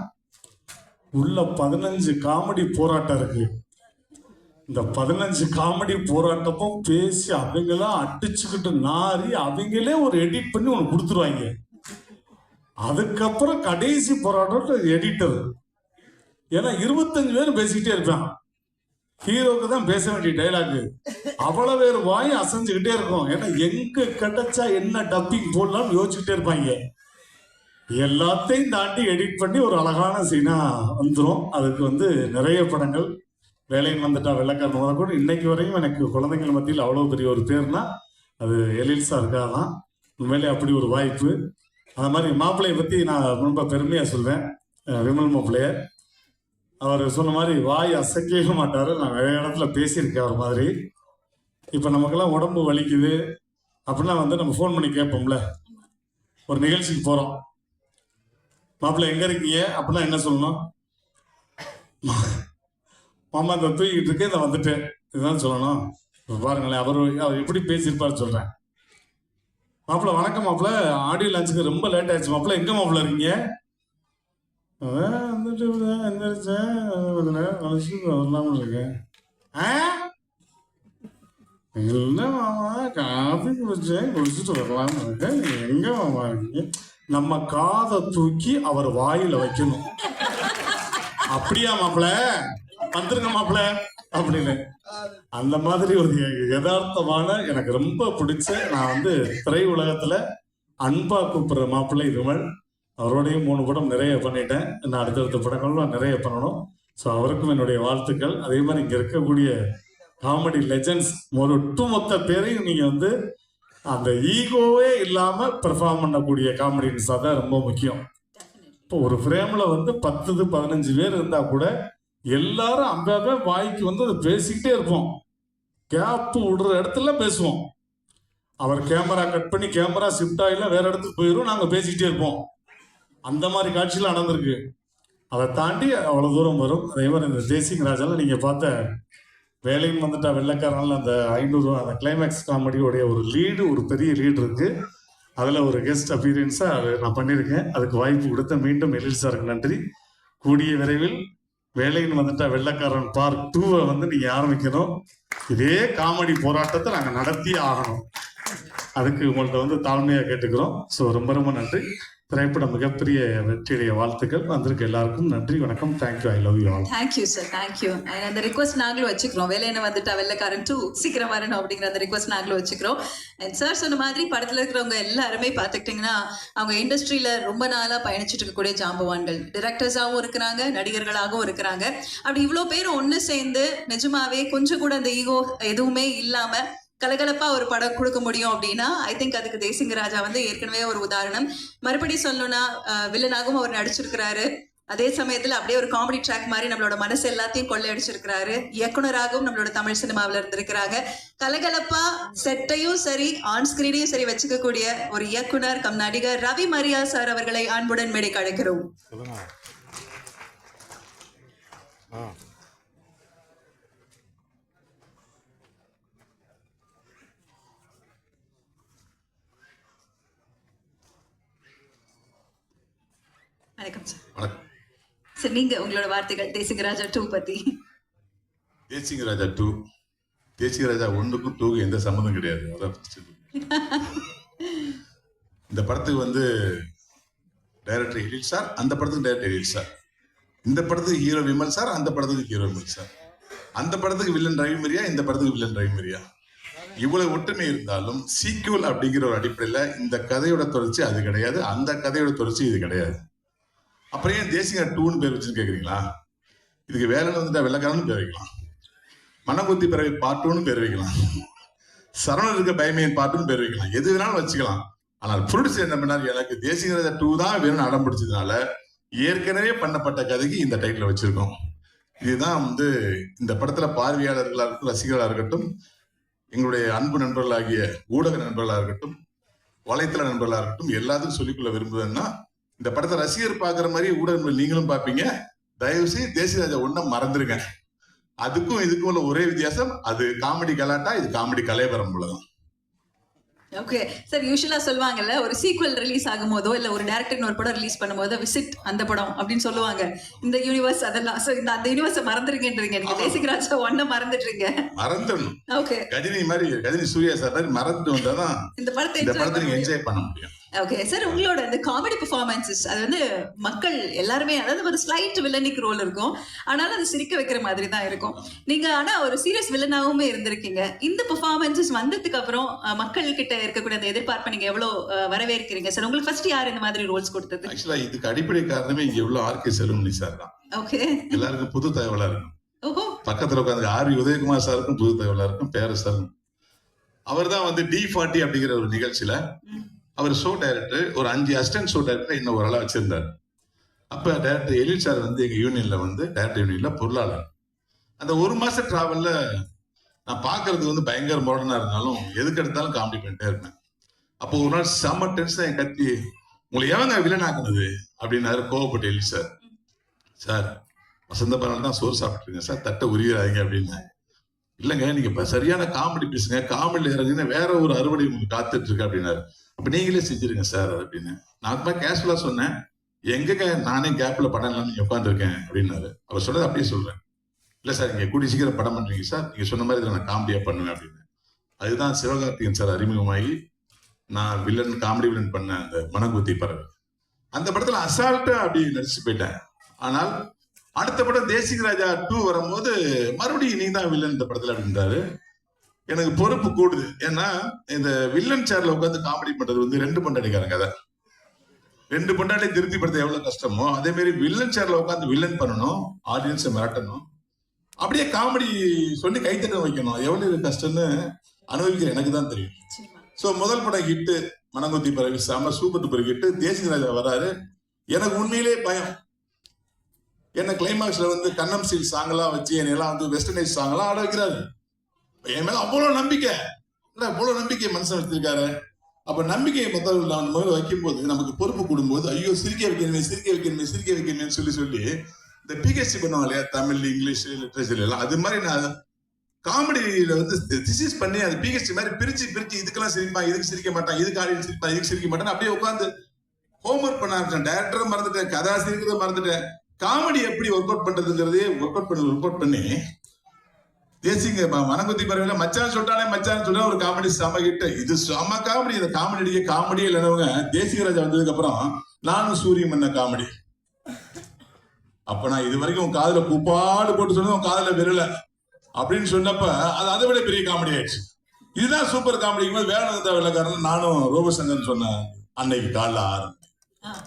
உள்ள 15 காமெடி போராட்டம் இருக்கு. இந்த 15 காமெடி போராட்டமும் பேசி அவங்களாம் அடிச்சுக்கிட்டு நாரி அவங்களே ஒரு எடிட் பண்ணி ஒன்று கொடுத்துருவாங்க. அதுக்கப்புறம் கடைசி போராட்டம் எடிட்டர். ஏன்னா 25 பேர் பேசிக்கிட்டே இருப்பான். ஹீரோக்கு தான் பேச வேண்டிய டைலாக், அவ்வளவு பேர் வாய் அசைஞ்சுக்கிட்டே இருக்கும். ஏன்னா எங்க கிடைச்சா என்ன டப்பிங் போடலாம்னு யோசிச்சுக்கிட்டே இருப்பாங்க. எல்லாத்தையும் தாண்டி எடிட் பண்ணி ஒரு அழகான சீனா வந்துடும். அதுக்கு வந்து நிறைய படங்கள் வேலைன்னு வந்துட்டா வெள்ளைக்காரன் முதல் கூட இன்னைக்கு வரையும் எனக்கு குழந்தைங்கள் மத்தியில் அவ்வளோ பெரிய ஒரு பேர்னா அது எழில்சா இருக்காதான். உண்மையிலே அப்படி ஒரு வாய்ப்பு. அது மாதிரி மாப்பிள்ளையை பற்றி நான் ரொம்ப பெருமையாக சொல்வேன். விமல் மாப்பிள்ளைய அவர் சொன்ன மாதிரி வாய் அசைக்கவே மாட்டார். நான் நிறைய இடத்துல பேசியிருக்கேன் அவர் மாதிரி. இப்போ நமக்கெல்லாம் உடம்பு வலிக்குது அப்படின்னா வந்து நம்ம ஃபோன் பண்ணி கேட்போம்ல, ஒரு நிகழ்ச்சிக்கு போகிறோம், மாப்பிள்ளை எங்கே இருக்கீங்க அப்படின்னா என்ன சொல்லணும்? மாமா இந்த தூக்கிட்டு இருக்கேன், இதை வந்துட்டேன், இதுதான் சொல்லணும். பாருங்களேன் அவர் எப்படி பேசியிருப்பாரு சொல்கிறேன். மாப்பிள்ளை வணக்கம் மாப்பிள்ளை, ஆடியோ லான்ச்சுக்கு ரொம்ப லேட் ஆயிடுச்சு மாப்பிள்ளை, எங்கே மாப்பிள்ளை இருக்கீங்க? வந்துட்டு எந்திரிச்சேன் வரலாமல் இருக்கேன். இல்லை மாமா காஃபி குடிச்சிட்டு வரலாம்னு இருக்கேன், எங்கே மாமா இருக்கீங்க? நம்ம காதை தூக்கி அவர் வாயில வைக்கணும். அப்படியா மாப்பிள்ள, வந்துருங்க மாப்பிள்ள அப்படின்னு. அந்த மாதிரி ஒரு யதார்த்தமான எனக்கு ரொம்ப பிடிச்ச, நான் வந்து திரை உலகத்துல அன்பா கூப்பிடுற மாப்பிள்ளை விமல். அவரோடையும் 3 படம் நிறைய பண்ணிட்டேன். நான் அடுத்தடுத்த படங்கள்லாம் நிறைய பண்ணணும். ஸோ அவருக்கும் என்னுடைய வாழ்த்துக்கள். அதே மாதிரி இங்க இருக்கக்கூடிய காமெடி லெஜண்ட்ஸ் ஒரு ஒட்டுமொத்த பேரையும் நீங்க வந்து அந்த ஈகோவே இல்லாம பெர்ஃபார்ம் பண்ணக்கூடிய காமெடியன்ஸாக தான் ரொம்ப முக்கியம். இப்போ ஒரு ஃப்ரேம்ல வந்து 10-15 பேர் இருந்தா கூட எல்லாரும் அங்கே வாய்க்கு வந்து அதை பேசிக்கிட்டே இருப்போம். கேப்பு விடுற இடத்துல பேசுவோம். அவர் கேமரா கட் பண்ணி கேமரா ஷிஃப்ட் ஆகல வேற இடத்துக்கு போயிடும், நாங்கள் பேசிக்கிட்டே இருப்போம். அந்த மாதிரி காட்சியெல்லாம் நடந்திருக்கு. அதை தாண்டி அவ்வளோ தூரம் வரும். அதே மாதிரி இந்த தேசிங் ராஜால நீங்கள் பார்த்த வேலைன்னு வந்துட்டா வெள்ளைக்காரனால அந்த 500 அந்த கிளைமேக்ஸ் காமெடியோடைய ஒரு லீடு, ஒரு பெரிய லீடு இருக்கு. அதில் ஒரு கெஸ்ட் அப்பீரியன்ஸாக நான் பண்ணியிருக்கேன். அதுக்கு வாய்ப்பு கொடுத்த மீண்டும் எழில் சாருக்கு நன்றி. கூடிய விரைவில் வேலைன்னு வந்துட்டா வெள்ளைக்காரன் பார்ட் 2 வந்து நீங்கள் ஆரம்பிக்கணும். இதே காமெடி போராட்டத்தை நாங்கள் நடத்தியே ஆகணும். அதுக்கு உங்கள்கிட்ட வந்து தாழ்மையாக கேட்டுக்கிறோம். ஸோ ரொம்ப ரொம்ப நன்றி. திரைப்படம் மிகப்பெரிய வெற்றியுடைய வாழ்த்துக்கள். வந்திருக்க எல்லாருக்கும் நன்றி, வணக்கம். Thank you, I love you all. Thank you sir, thank you. அந்த ரிக்வஸ்ட் நாங்களும் வச்சுக்கிறோம். வேலைன்னு வந்துட்டா வெள்ளைக்காரன் 2 சீக்கிரம் வரணும் அப்படிங்கிற அந்த ரிக்வஸ்ட் நாங்களும் வச்சுக்கிறோம். அண்ட் சார் சொன்ன மாதிரி படத்தில் இருக்கிறவங்க எல்லாருமே பார்த்துக்கிட்டிங்கன்னா அவங்க இண்டஸ்ட்ரியில் ரொம்ப நாளாக பயணிச்சுட்டு இருக்கக்கூடிய ஜாம்பவான்கள், டிரெக்டர்ஸாகவும் இருக்கிறாங்க, நடிகர்களாகவும் இருக்கிறாங்க. அப்படி இவ்வளோ பேர் ஒன்று சேர்ந்து நிஜமாவே கொஞ்சம் கூட அந்த ஈகோ எதுவுமே இல்லாமல் கலகலப்பா ஒரு படம் கொடுக்க முடியும் அப்படின்னா ஐ திங்க் அதுக்கு தேசிங்க ராஜா வந்து ஏற்கனவே ஒரு உதாரணம். மறுபடியும் சொல்லணும்னா வில்லனாகவும் அவர் நடிச்சிருக்கிறாரு. அதே சமயத்துல அப்படியே ஒரு காமெடி ட்ராக் மாதிரி நம்மளோட மனசு எல்லாத்தையும் கொள்ளையடிச்சிருக்கிறாரு. இயக்குனராகவும் நம்மளோட தமிழ் சினிமாவில் இருந்திருக்கிறாங்க. கலகலப்பா செட்டையும் சரி ஆன் ஸ்கிரீனையும் சரி வச்சுக்கக்கூடிய ஒரு இயக்குனர் கம் நடிகர் ரவி மரியா சார் அவர்களை அன்புடன் மேடைக்கு அழைக்கிறோம். வணக்கம் சார். சார் நீங்க உங்களோட வார்த்தைகள் தேசிங்க ராஜா 2 பத்தி. தேசிங்க ராஜா 2, தேசிங்க ராஜா 1க்கும் 2க்கும் எந்த சம்மந்தம் கிடையாது. அதான் இந்த படத்துக்கு வந்து டைரக்டர் எழில் சார், அந்த படத்துக்கு டைரக்டர் எழில் சார், இந்த படத்துக்கு ஹீரோ விமல் சார், அந்த படத்துக்கு ஹீரோ விமல் சார், அந்த படத்துக்கு வில்லன் ரவி மரியா, இந்த படத்துக்கு வில்லன் ரவி மரியா. இவ்வளவு ஒற்றுமை இருந்தாலும் சீக்வல் அப்படிங்கிற ஒரு அடிப்படையில் இந்த கதையோட தொடர்ச்சி அது கிடையாது, அந்த கதையோட தொடர்ச்சி இது கிடையாது. அப்புறம் ஏன் தேசிங்க 2ன்னு பேர் வச்சுன்னு கேட்குறீங்களா? இதுக்கு வேலைன்னு வந்துட்டா வெள்ளைக்காரன்னு பேர் வைக்கலாம், மனக்குத்தி பிறவை பார்ட் 2ன்னு பேர் வைக்கலாம், சரவணன் இருக்க பயமையின் பார்ட் 2ன்னு பேர் வைக்கலாம், எது வேணாலும் வச்சுக்கலாம். ஆனால் ப்ரொடியூசர் என்ன பண்ணார், எனக்கு தேசிங்க ராஜா 2 தான் வேணும்னு அடம் பிடிச்சதுனால ஏற்கனவே பண்ணப்பட்ட கதைக்கு இந்த டைட்டில் வச்சிருக்கோம். இதுதான் வந்து இந்த படத்துல பார்வையாளர்களாக இருக்கட்டும், ரசிகர்களாக இருக்கட்டும், எங்களுடைய அன்பு நண்பர்களாகிய ஊடக நண்பர்களாக இருக்கட்டும், வலைத்தள நண்பர்களாக இருக்கட்டும், எல்லாத்துக்கும் சொல்லிக்கொள்ள விரும்புவேன்னா, இந்த படத்தை ரசிகர் பார்க்குற மாதிரி ஊடகங்கள் நீங்களும் பார்ப்பீங்க. தயவு செய்து தேசிய ராஜா 1 மறந்துருங்க. அதுக்கும் இதுக்கும் உள்ள ஒரே வித்தியாசம், அது காமெடி கலாட்டா, இது காமெடி கலைவரம் போலதான். ஓகே சார், யூஸ்வலா சொல்லுவாங்கல்ல ஒரு சீக்வல் ரிலீஸ் ஆகும் போதோ இல்ல ஒரு டைரக்டர் ஒரு படம் ரிலீஸ் பண்ணும்போது விசிட் அந்த படம் அப்படின்னு சொல்லுவாங்க. இந்த யூனிவர்ஸ் அதெல்லாம் அந்த யூனிவர்ஸை மறந்துருங்கன்றீங்க. நீங்க தேசிக ராஜா 1 மறந்துடுறீங்க. மறந்துடணும். ஓகே, கஜினி மாதிரி, கஜினி சூர்யா சார் மாதிரி மறந்துட்டு வந்தாதான் இந்த படத்தை நீங்க என்ஜாய் பண்ண முடியும். ஓகே சார், உங்களோட அந்த காமெடி பெர்ஃபார்மன்சஸ் அது வந்து மக்கள் எல்லாருமே, அதாவது ஒரு ஸ்லைட் வில்லனிக் ரோல் இருக்கும், ஆனாலும் அது சிரிக்க வைக்கிற மாதிரி தான் இருக்கும். நீங்க ஆனா ஒரு சீரியஸ் வில்லனாவுமே இருந்திருக்கீங்க. இந்த பெர்ஃபார்மன்சஸ் வந்ததுக்கு அப்புறம் மக்கள் கிட்ட இருக்கக்கூடிய அந்த எதிர்பார்ப்பை நீங்க எவ்வளவு வரவேற்கிறீங்க சார்? உங்களுக்கு ஃபர்ஸ்ட் யார் இந்த மாதிரி ரோல்ஸ் கொடுத்தது? ஆக்சுவலா இதுக்கு அடிப்படை காரணமே இங்க எவ்வளவு ஆர்கே செல்வமணி சார் தான். ஓகே, எல்லாருக்கும் புது தகவலா இருக்கும். ஓஹோ, பக்கத்துல உட்காந்து ஆர்வி உதயகுமார் சாருக்கும் புது தகவலா இருக்கும். பேர சார் அவர் தான் வந்து D40 அப்படிங்கிற ஒரு நிகழ்ச்சியில அவர் ஷோ டைரக்டர், ஒரு 5 அசிஸ்டன்ட் ஷோ டைரக்டர் இன்னும் ஒரு ஆளா வச்சிருந்தாரு. அப்ப டைரக்டர் எழில் சார் வந்து எங்க யூனியன்ல வந்து டைரக்டர் யூனியன்ல பொருளாளர். அந்த ஒரு மாச டிராவல்ல நான் பாக்குறதுக்கு வந்து பயங்கர மாடர்னா இருந்தாலும் எதுக்கு எடுத்தாலும் காமெடி பண்ணிட்டே இருப்பேன். அப்போ ஒரு நாள் செம்ம டென்ஷன் என் கத்தி, உங்களை எவங்க வில்லன் ஆக்குனது அப்படின்னாரு கோவப்பட்டு எழில் சார். சார் வசந்த பரவாயில்ல தான் சோறு சாப்பிட்டுருங்க சார், தட்டை உரிகிறாதீங்க அப்படின்னு. இல்லைங்க நீங்க இப்ப சரியான காமெடி பேசுங்க, காமெடியில் இறங்குங்க, வேற ஒரு அறுவடை உங்களுக்கு காத்துட்டு இருக்கு அப்படின்னாரு. அப்ப நீங்களே செஞ்சிருங்க சார் அப்படின்னு. நான் கேஷுவலா சொன்னேன், எங்க நானே கேப்ல படம் இல்லாம நீங்க உட்காந்துருக்கேன் அப்படின்னாரு. அவர் சொன்னது அப்படியே சொல்றேன். இல்ல சார் நீங்க கூடி சீக்கிரம் படம் பண்றீங்க சார், நீங்க சொன்ன மாதிரி இதை நான் காமெடியா பண்ணுவேன் அப்படின்னு. அதுதான் சிவகார்த்திகேயன் சார் அறிமுகமாகி நான் வில்லன், காமெடி வில்லன் பண்ண அந்த மனங்குத்தி பறவை. அந்த படத்துல அசால்ட்டா அப்படி நடிச்சு போயிட்டேன். ஆனால் அடுத்த படம் தேசிக ராஜா 2 வரும்போது மறுபடியும் நீ தான் வில்லன் இந்த படத்துல அப்படின்றாரு. எனக்கு பொறுப்பு கூடுது. ஏன்னா இந்த வில்லன் சேர்ல உட்காந்து காமெடி பண்றது வந்து 2 பொண்டாட்டிக்காரங்க கதை. 2 பொண்டாட்டி திருப்தி படுத்த எவ்வளவு கஷ்டமோ அதே மாதிரி வில்லன் சேர்ல உட்காந்து வில்லன் பண்ணணும், ஆடியன்ஸை மிரட்டணும், அப்படியே காமெடி சொல்லி கைத்தட்ட வைக்கணும். எவ்வளவு கஷ்டம்னு அனுபவிக்கிற எனக்கு தான் தெரியும். ஸோ முதல் படம் ஹிட்டு மனங்குத்தி பறவை, செம சூப்பர் டூப்பர் ஹிட்டு. தேசிக ராஜா வராரு, எனக்கு உண்மையிலே பயம். என்ன கிளைமாக்ஸ்ல வந்து கண்ணம் சீல் சாங்கெல்லாம் வச்சு என்னெல்லாம் வந்து வெஸ்டர்னைஸ் சாங்கெல்லாம் ஆட வைக்கிறாரு. என் மேல அவ்வளவு நம்பிக்கை, அவ்வளவு நம்பிக்கை மனுஷன் வச்சிருக்காரு. அப்ப நம்பிக்கையை முதல்ல வைக்கும் போது நமக்கு பொறுப்பு கூடும்போது ஐயோ சிரிக்க வைக்கணுமே சிரிக்க வைக்கணுமே சிரிக்க வைக்கணுமே சொல்லி சொல்லி இந்த பிஹெச்டி பண்ணுவாங்க இல்லையா, தமிழ், இங்கிலீஷ், லிட்ரேச்சர் எல்லாம், அது மாதிரி நான் காமெடியில வந்து திசிஸ் பண்ணி அது பிஹெச்டி மாதிரி பிரிச்சு பிரிச்சு இதுக்கெல்லாம் சிரிப்பான், இதுக்கு சிரிக்க மாட்டான், இதுக்கு ஆடியன்ஸ் சிரிப்பான், இதுக்கு சிரிக்க மாட்டான், அப்படியே உட்காந்து ஹோம்ஒர்க் பண்ண ஆரம்பிச்சேன். டைரக்டரும் மறந்துட்டேன், கதாசிரியர்களை மறந்துட்டேன், காமெடி எப்படி ஒர்க் அவுட் பண்றதுங்கிறதே ஒர்க் அவுட் பண்ணி தேசிங்க மனங்குத்தி பறவையில மச்சான் சொல்லிட்டானே மச்சான் சொல்ல ஒரு காமெடி செம ஹிட். இது செம காமெடி. இந்த காமெடியே இல்லைனவங்க தேசிக ராஜா வந்ததுக்கு அப்புறம் நானும் சூரியன் பண்ண காமெடி. அப்ப நான் இது வரைக்கும் உன் காதுல கூப்பாடு போட்டு சொன்னது உன் காதுல விரல அப்படின்னு சொன்னப்ப அது அதை விட பெரிய காமெடி ஆயிடுச்சு. இதுதான் சூப்பர் காமெடிக்கும் போது வேலை வெள்ளக்காரன் நானும் ரோபசங்கர் சொன்ன அன்னைக்கு காலைல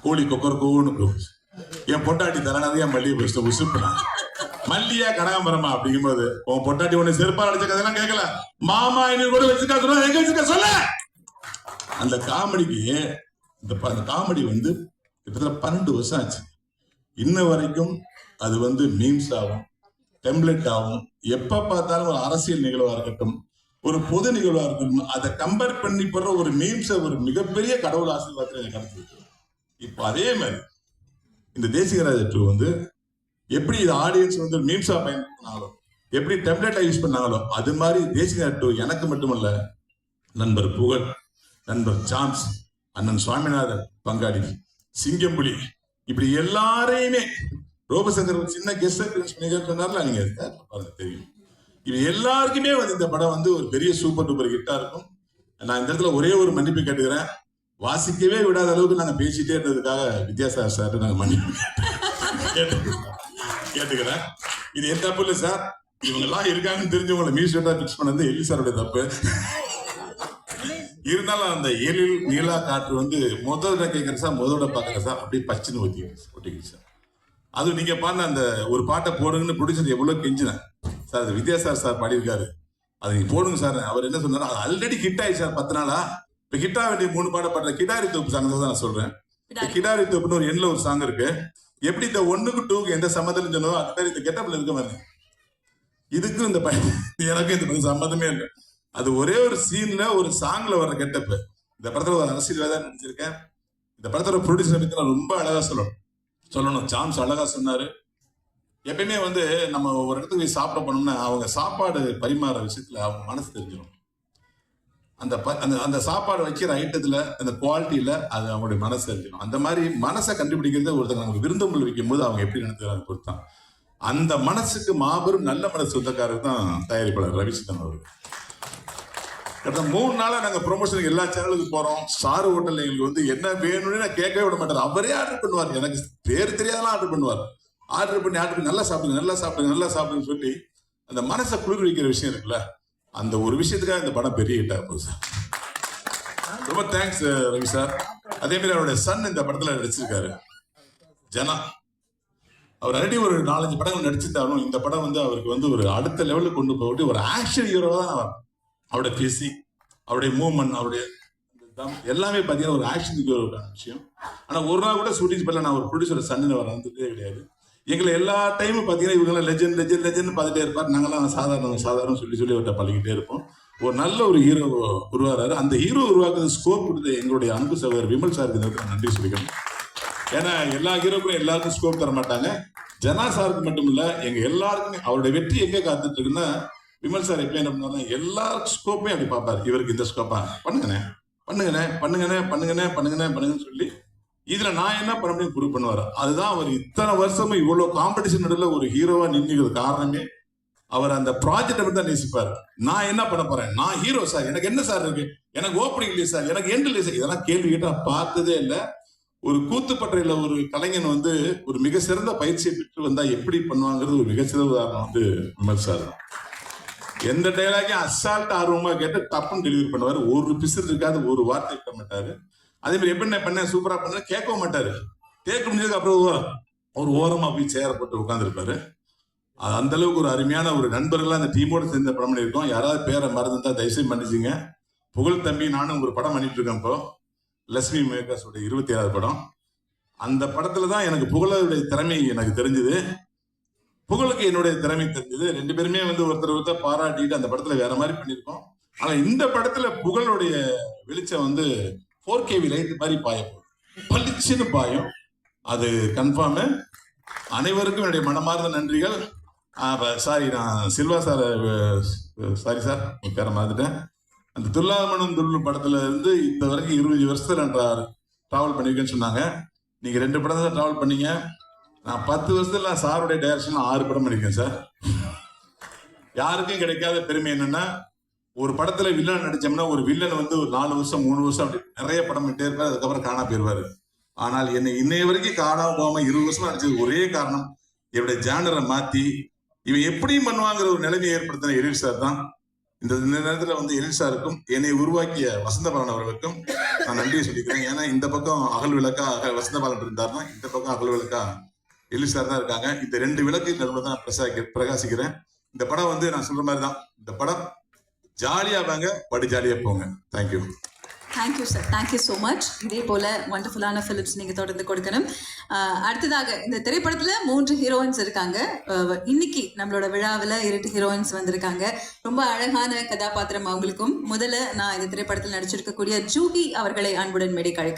கோழி கொக்கரக்கோன்னு என் பொட்டாட்டி தரனாதையா மல்லிகை பேசிட்டு உசுப்புறான். மல்லியா கனகாம்பரமா அப்படிங்கும்போது உன் பொட்டாட்டி ஒண்ணு செருப்பா அடிச்ச கதையெல்லாம் கேட்கல, மாமா என்ன கூட வச்சிருக்கா சொன்னா எங்க வச்சிருக்க சொல்ல. அந்த காமெடிக்கு அந்த காமெடி வந்து கிட்டத்தட்ட 12 வருஷம் ஆச்சு. இன்ன வரைக்கும் அது வந்து மீம்ஸ் ஆகும், டெம்ப்ளேட் ஆகும். எப்ப பார்த்தாலும் ஒரு அரசியல் நிகழ்வா இருக்கட்டும், ஒரு பொது நிகழ்வா இருக்கட்டும், அதை கம்பேர் பண்ணி போடுற ஒரு மீம்ஸை ஒரு மிகப்பெரிய கடவுள் ஆசீர்வாதத்தில் எனக்கு கிடைச்சிருக்கு. இப்போ அதே மாதிரி இந்த தேசிகராஜ 2 வந்து எப்படி இது ஆடியன்ஸ் வந்து மீம்ஸா பயன்படுத்தினாங்களோ, எப்படி டெம்ப்ளேட்டா யூஸ் பண்ணாங்களோ, அது மாதிரி தேசிகராஜ 2 எனக்கு மட்டுமல்ல, நண்பர் புகழ், நண்பர் சாம்ஸ், அண்ணன் சுவாமிநாதன் பங்காளி, சிங்கம்புலி, இப்படி எல்லாரையுமே ரோபசங்கர் சின்ன கெஸ்ட் சொன்னார்ல, நீங்க பாருங்க தெரியும். இது எல்லாருக்குமே வந்து இந்த படம் வந்து ஒரு பெரிய சூப்பர் டூப்பர் ஹிட்டா இருக்கும். நான் இந்த இடத்துல ஒரே ஒரு மன்னிப்பு கேட்டுக்கிறேன். வாசிக்கவே விடாத அளவுக்கு நாங்க பேசிட்டே இருந்ததுக்காக வித்யாசாகர் சார் நாங்க மன்னிப்பு கேட்டுக்கிறேன். இது என் தப்பு இல்லை சார், இவங்க எல்லாம் இருக்காங்கன்னு தெரிஞ்சவங்களை மியூசியட்டா பிக்ஸ் பண்ணது எலி சாருடைய தப்பு. இருந்தாலும் அந்த எழில் நீலா காற்று வந்து முதல்ல கேட்கற சார், முதல்ல பாக்குற சார், அப்படியே பச்சுன்னு ஒட்டிக்கிச்சு சார். அது நீங்க பாருங்க, அந்த ஒரு பாட்டை போடுங்கன்னு ப்ரொடியூசர் எவ்வளவு கெஞ்சினேன் சார், அது வித்யாசாகர் சார் பாடியிருக்காரு, அதை நீங்க போடுங்க சார். அவர் என்ன சொன்னாரு, அது ஆல்ரெடி ஹிட் ஆயிடுச்சு சார் 10 நாளா. இப்ப ஹிட் ஆக வேண்டிய 3 பாட்டை பாடுற கிடாரி தோப்பு சாங் தான் நான் சொல்றேன். கிடாரி தோப்புன்னு ஒரு எண்ணில் ஒரு சாங் இருக்கு. எப்படி இந்த 1க்கு 2க்கு எந்த சம்மந்தம் சொன்னோ அது மாதிரி இந்த கெட்டப்ல இருக்க மாதிரி இதுக்கும் இந்த எனக்கும் இந்த சம்மந்தமே இல்லை. அது ஒரே ஒரு சீன்ல ஒரு சாங்ல வர்ற கெட்டப். இந்த படத்துல ஒரு அரசியல் தான் நினைச்சிருக்கேன். இந்த படத்தோட ப்ரொடியூசர் ரொம்ப அழகா சொல்லணும். சாம்ஸ் அழகா சொன்னாரு. எப்பயுமே வந்து நம்ம ஒரு இடத்துக்கு போய் சாப்பிட போனோம்னா அவங்க சாப்பாடு பரிமாற விஷயத்துல அவங்க மனசு தெரிஞ்சிடும். அந்த சாப்பாடு வைக்கிற ஐட்டத்துல அந்த குவாலிட்டியில அது அவங்களுடைய மனசு தெரிஞ்சிடும். அந்த மாதிரி மனசை கண்டுபிடிக்கிறது ஒருத்தர் நமக்கு விருந்தோம்பல் வைக்கும் போது அவங்க எப்படி நினைக்கிறாங்க பொறுத்தான். அந்த மனசுக்கு மாபெரும் நல்ல மனசு சொந்தக்காரர் தான் தயாரிப்பாளர் ரவிச்சந்திரன் அவர்கள். கடந்த 3 நாளா நாங்க ப்ரொமோஷனுக்கு எல்லா சேனலுக்கு போறோம். ஸ்டார் ஹோட்டல்ல எங்களுக்கு வந்து என்ன வேணும்னு நான் கேட்கவே விட மாட்டார். அவரே ஆர்டர் பண்ணுவார். எனக்கு பேர் தெரியாதெல்லாம் ஆர்டர் பண்ணுவார். ஆர்டர் பண்ணி நல்லா சாப்பிடுங்க, நல்லா சாப்பிடுங்க, நல்லா சாப்பிடுங்கன்னு சொல்லி அந்த மனசை குளிர் வைக்கிற விஷயம் இருக்குல்ல, அந்த ஒரு விஷயத்துக்காக இந்த படம் பெரிய ஹிட் ஆக போகுது சார். ரொம்ப தேங்க்ஸ் ரவி சார். அதே மாதிரி அவருடைய சன் இந்த படத்துல நடிச்சிருக்காரு, ஜனா. அவர் ஆல்ரெடி ஒரு 4-5 படங்கள் நடிச்சிருந்தாலும் இந்த படம் வந்து அவருக்கு வந்து ஒரு அடுத்த லெவலுக்கு கொண்டு போட்டு ஒரு ஆக்ஷன் ஹீரோவா தான் அவருடைய பிசிக், அவருடைய மூவ்மெண்ட், அவருடைய எல்லாமே பார்த்தீங்கன்னா ஒரு ஆக்ஷன் ஹீரோக்கான விஷயம். ஆனால் ஒரு நாள் கூட ஷூட்டிங் பண்ணல நான் ஒரு ப்ரொடியூசர் சன்னு வர வந்துட்டே கிடையாது. எங்களை எல்லா டைமும் பார்த்தீங்கன்னா இவங்கெல்லாம் லெஜெண்ட் லெஜெண்ட் லெஜெண்ட் பார்த்துட்டே இருப்பார். நாங்களாம் சாதாரண சொல்லி அவர்கிட்ட பழகிட்டே இருப்போம். ஒரு நல்ல ஒரு ஹீரோ உருவாகிறாரு. அந்த ஹீரோ உருவாக்குறது ஸ்கோப் கொடுத்த எங்களுடைய அன்பு சகோதரர் விமல் சாருக்கு இந்த நன்றி சொல்லிக்கணும். ஏன்னா எல்லா ஹீரோக்கும் எல்லாருக்கும் ஸ்கோப் தர மாட்டாங்க. ஜனா சாருக்கு மட்டும் இல்ல, எங்க எல்லாருக்குமே அவருடைய வெற்றி எங்க காத்துட்டு இருக்குன்னா, விமல் சார் எப்ப என்ன பண்ணாரு, எல்லா ஸ்கோப்பையும் அப்படி பார்ப்பாரு. இவருக்கு இந்த ஸ்கோப்பா பண்ணுங்கன்னு சொல்லி இதுல நான் என்ன பண்ண முடியும் ப்ரூவ் பண்ணுவாரு. அதுதான் அவர் இத்தனை வருஷமும் இவ்வளவு காம்படிஷன் நடுவில் ஒரு ஹீரோவா நின்றுகிறது காரணமே. அவர் அந்த ப்ராஜெக்டை தான் நேசிப்பார். நான் என்ன பண்ண போறேன், நான் ஹீரோ சார், எனக்கு என்ன சார் இருக்கு, எனக்கு ஓப்பனிங் இல்லையே சார், எனக்கு எண்ட் இல்லையே சார், இதெல்லாம் கேள்வி கேட்டு நான் பார்த்ததே இல்லை. ஒரு கூத்துப்பற்றையில ஒரு கலைஞன் வந்து ஒரு மிக சிறந்த பயிற்சியை பெற்று வந்தா எப்படி பண்ணுவாங்கிறது ஒரு மிகச்சிறந்த உதாரணம் வந்து விமல் சார் தான். எந்த டைலாக்கையும் அசால்ட் ஆர்வமா கேட்டு டப்புன்னு டெலிவரி பண்ணுவாரு. ஒரு பிசர் இருக்காது, ஒரு வார்த்தை இருக்க மாட்டாரு. அதே மாதிரி எப்படி பண்ண சூப்பரா பண்ண கேட்கவும் மாட்டாரு. கேட்க முடிஞ்சதுக்கு அப்புறம் ஒரு ஓரமா போய் சேர போட்டு உட்காந்துருப்பாரு. அந்த அளவுக்கு ஒரு அருமையான ஒரு நண்பர்களா அந்த டீமோட சேர்ந்த படம் பண்ணியிருக்கோம். யாராவது பேரை மறந்துட்டா தயவுசெய்து பண்ணிச்சிங்க. புகழ் தம்பி நானும் ஒரு படம் பண்ணிட்டு இருக்கேன் இப்போ, லட்சுமி மேக்கர்ஸோட 27வது படம். அந்த படத்துல தான் எனக்கு புகழுடைய திறமை எனக்கு தெரிஞ்சது, புகழுக்கு என்னுடைய திறமை தெரிஞ்சது. 2 பேருமே வந்து ஒருத்தர் பாராட்டிட்டு அந்த படத்துல வேற மாதிரி பண்ணியிருக்கோம். ஆனா இந்த படத்துல புகழுடைய வெளிச்சம் வந்து 4K லைட் மாதிரி பாயும், பளிச்சுன்னு பாயும். அது கன்ஃபார்ம். அனைவருக்கும் என்னுடைய மனமார்ந்த நன்றிகள். சாரி, நான் சில்வா சார், சாரி சார் உங்க பேரை மறந்துட்டேன். அந்த துல்லாமணம் துள்ளு படத்துல இருந்து இந்த வரைக்கும் 20 வருஷத்துல நான் டிராவல் பண்ணிருக்கேன்னு சொன்னாங்க. நீங்க 2 படம் தான் டிராவல் பண்ணீங்க. நான் 10 வருஷத்துல நான் சாருடைய டைரக்ஷன் 6 படம் பண்ணிருக்கேன் சார். யாருக்கும் கிடைக்காத பெருமை என்னன்னா, ஒரு படத்துல வில்லன் நடிச்சோம்னா ஒரு வில்லன் வந்து ஒரு 4 வருஷம் 3 வருஷம் அப்படி நிறைய படம் பண்ணிட்டே இருப்பாரு, அதுக்கப்புறம் காணா போயிருவாரு. ஆனால் என்னை இன்னைய வரைக்கும் காணாம போகாம 20 வருஷம் நடிச்சது ஒரே காரணம், என்னுடைய ஜானரை மாத்தி இவன் எப்படியும் பண்ணுவாங்கிற ஒரு நிலைமையை ஏற்படுத்தின எழில் சார் தான். இந்த நேரத்துல வந்து எழில் சாருக்கும் என்னை உருவாக்கிய வசந்தபாலன் அவர்களுக்கும் நான் நன்றியை சொல்லிக்கிறேன். ஏன்னா இந்த பக்கம் அகல் விளக்கா வசந்தபாலன் இருந்தாருன்னா, இந்த பக்கம் அகல் விளக்கா எழில் சார் தான் இருக்காங்க. இந்த 2 விளக்கு நடுவில் தான் பிரகாசிக்கிறேன். இந்த படம் வந்து நான் சொல்ற மாதிரி தான், இந்த படம் ஜாலியா வாங்க, படி ஜாலியா போங்க. Thank you. Thank you sir, thank you so much. இதே போல வண்டர்ஃபுல்லான ஃபிலிம்ஸ் நீங்கள் தொடர்ந்து கொடுக்கணும். அடுத்ததாக இந்த திரைப்படத்தில் 3 ஹீரோயின்ஸ் இருக்காங்க. இன்னைக்கு நம்மளோட விழாவில் 2 ஹீரோயின்ஸ் வந்திருக்காங்க. ரொம்ப அழகான கதாபாத்திரம் அவங்களுக்கும். முதல்ல நான் இந்த திரைப்படத்தில் நடிச்சிருக்கக்கூடிய ஜூஹி அவர்களை அன்புடன் மேடை கழிக்கிறேன்.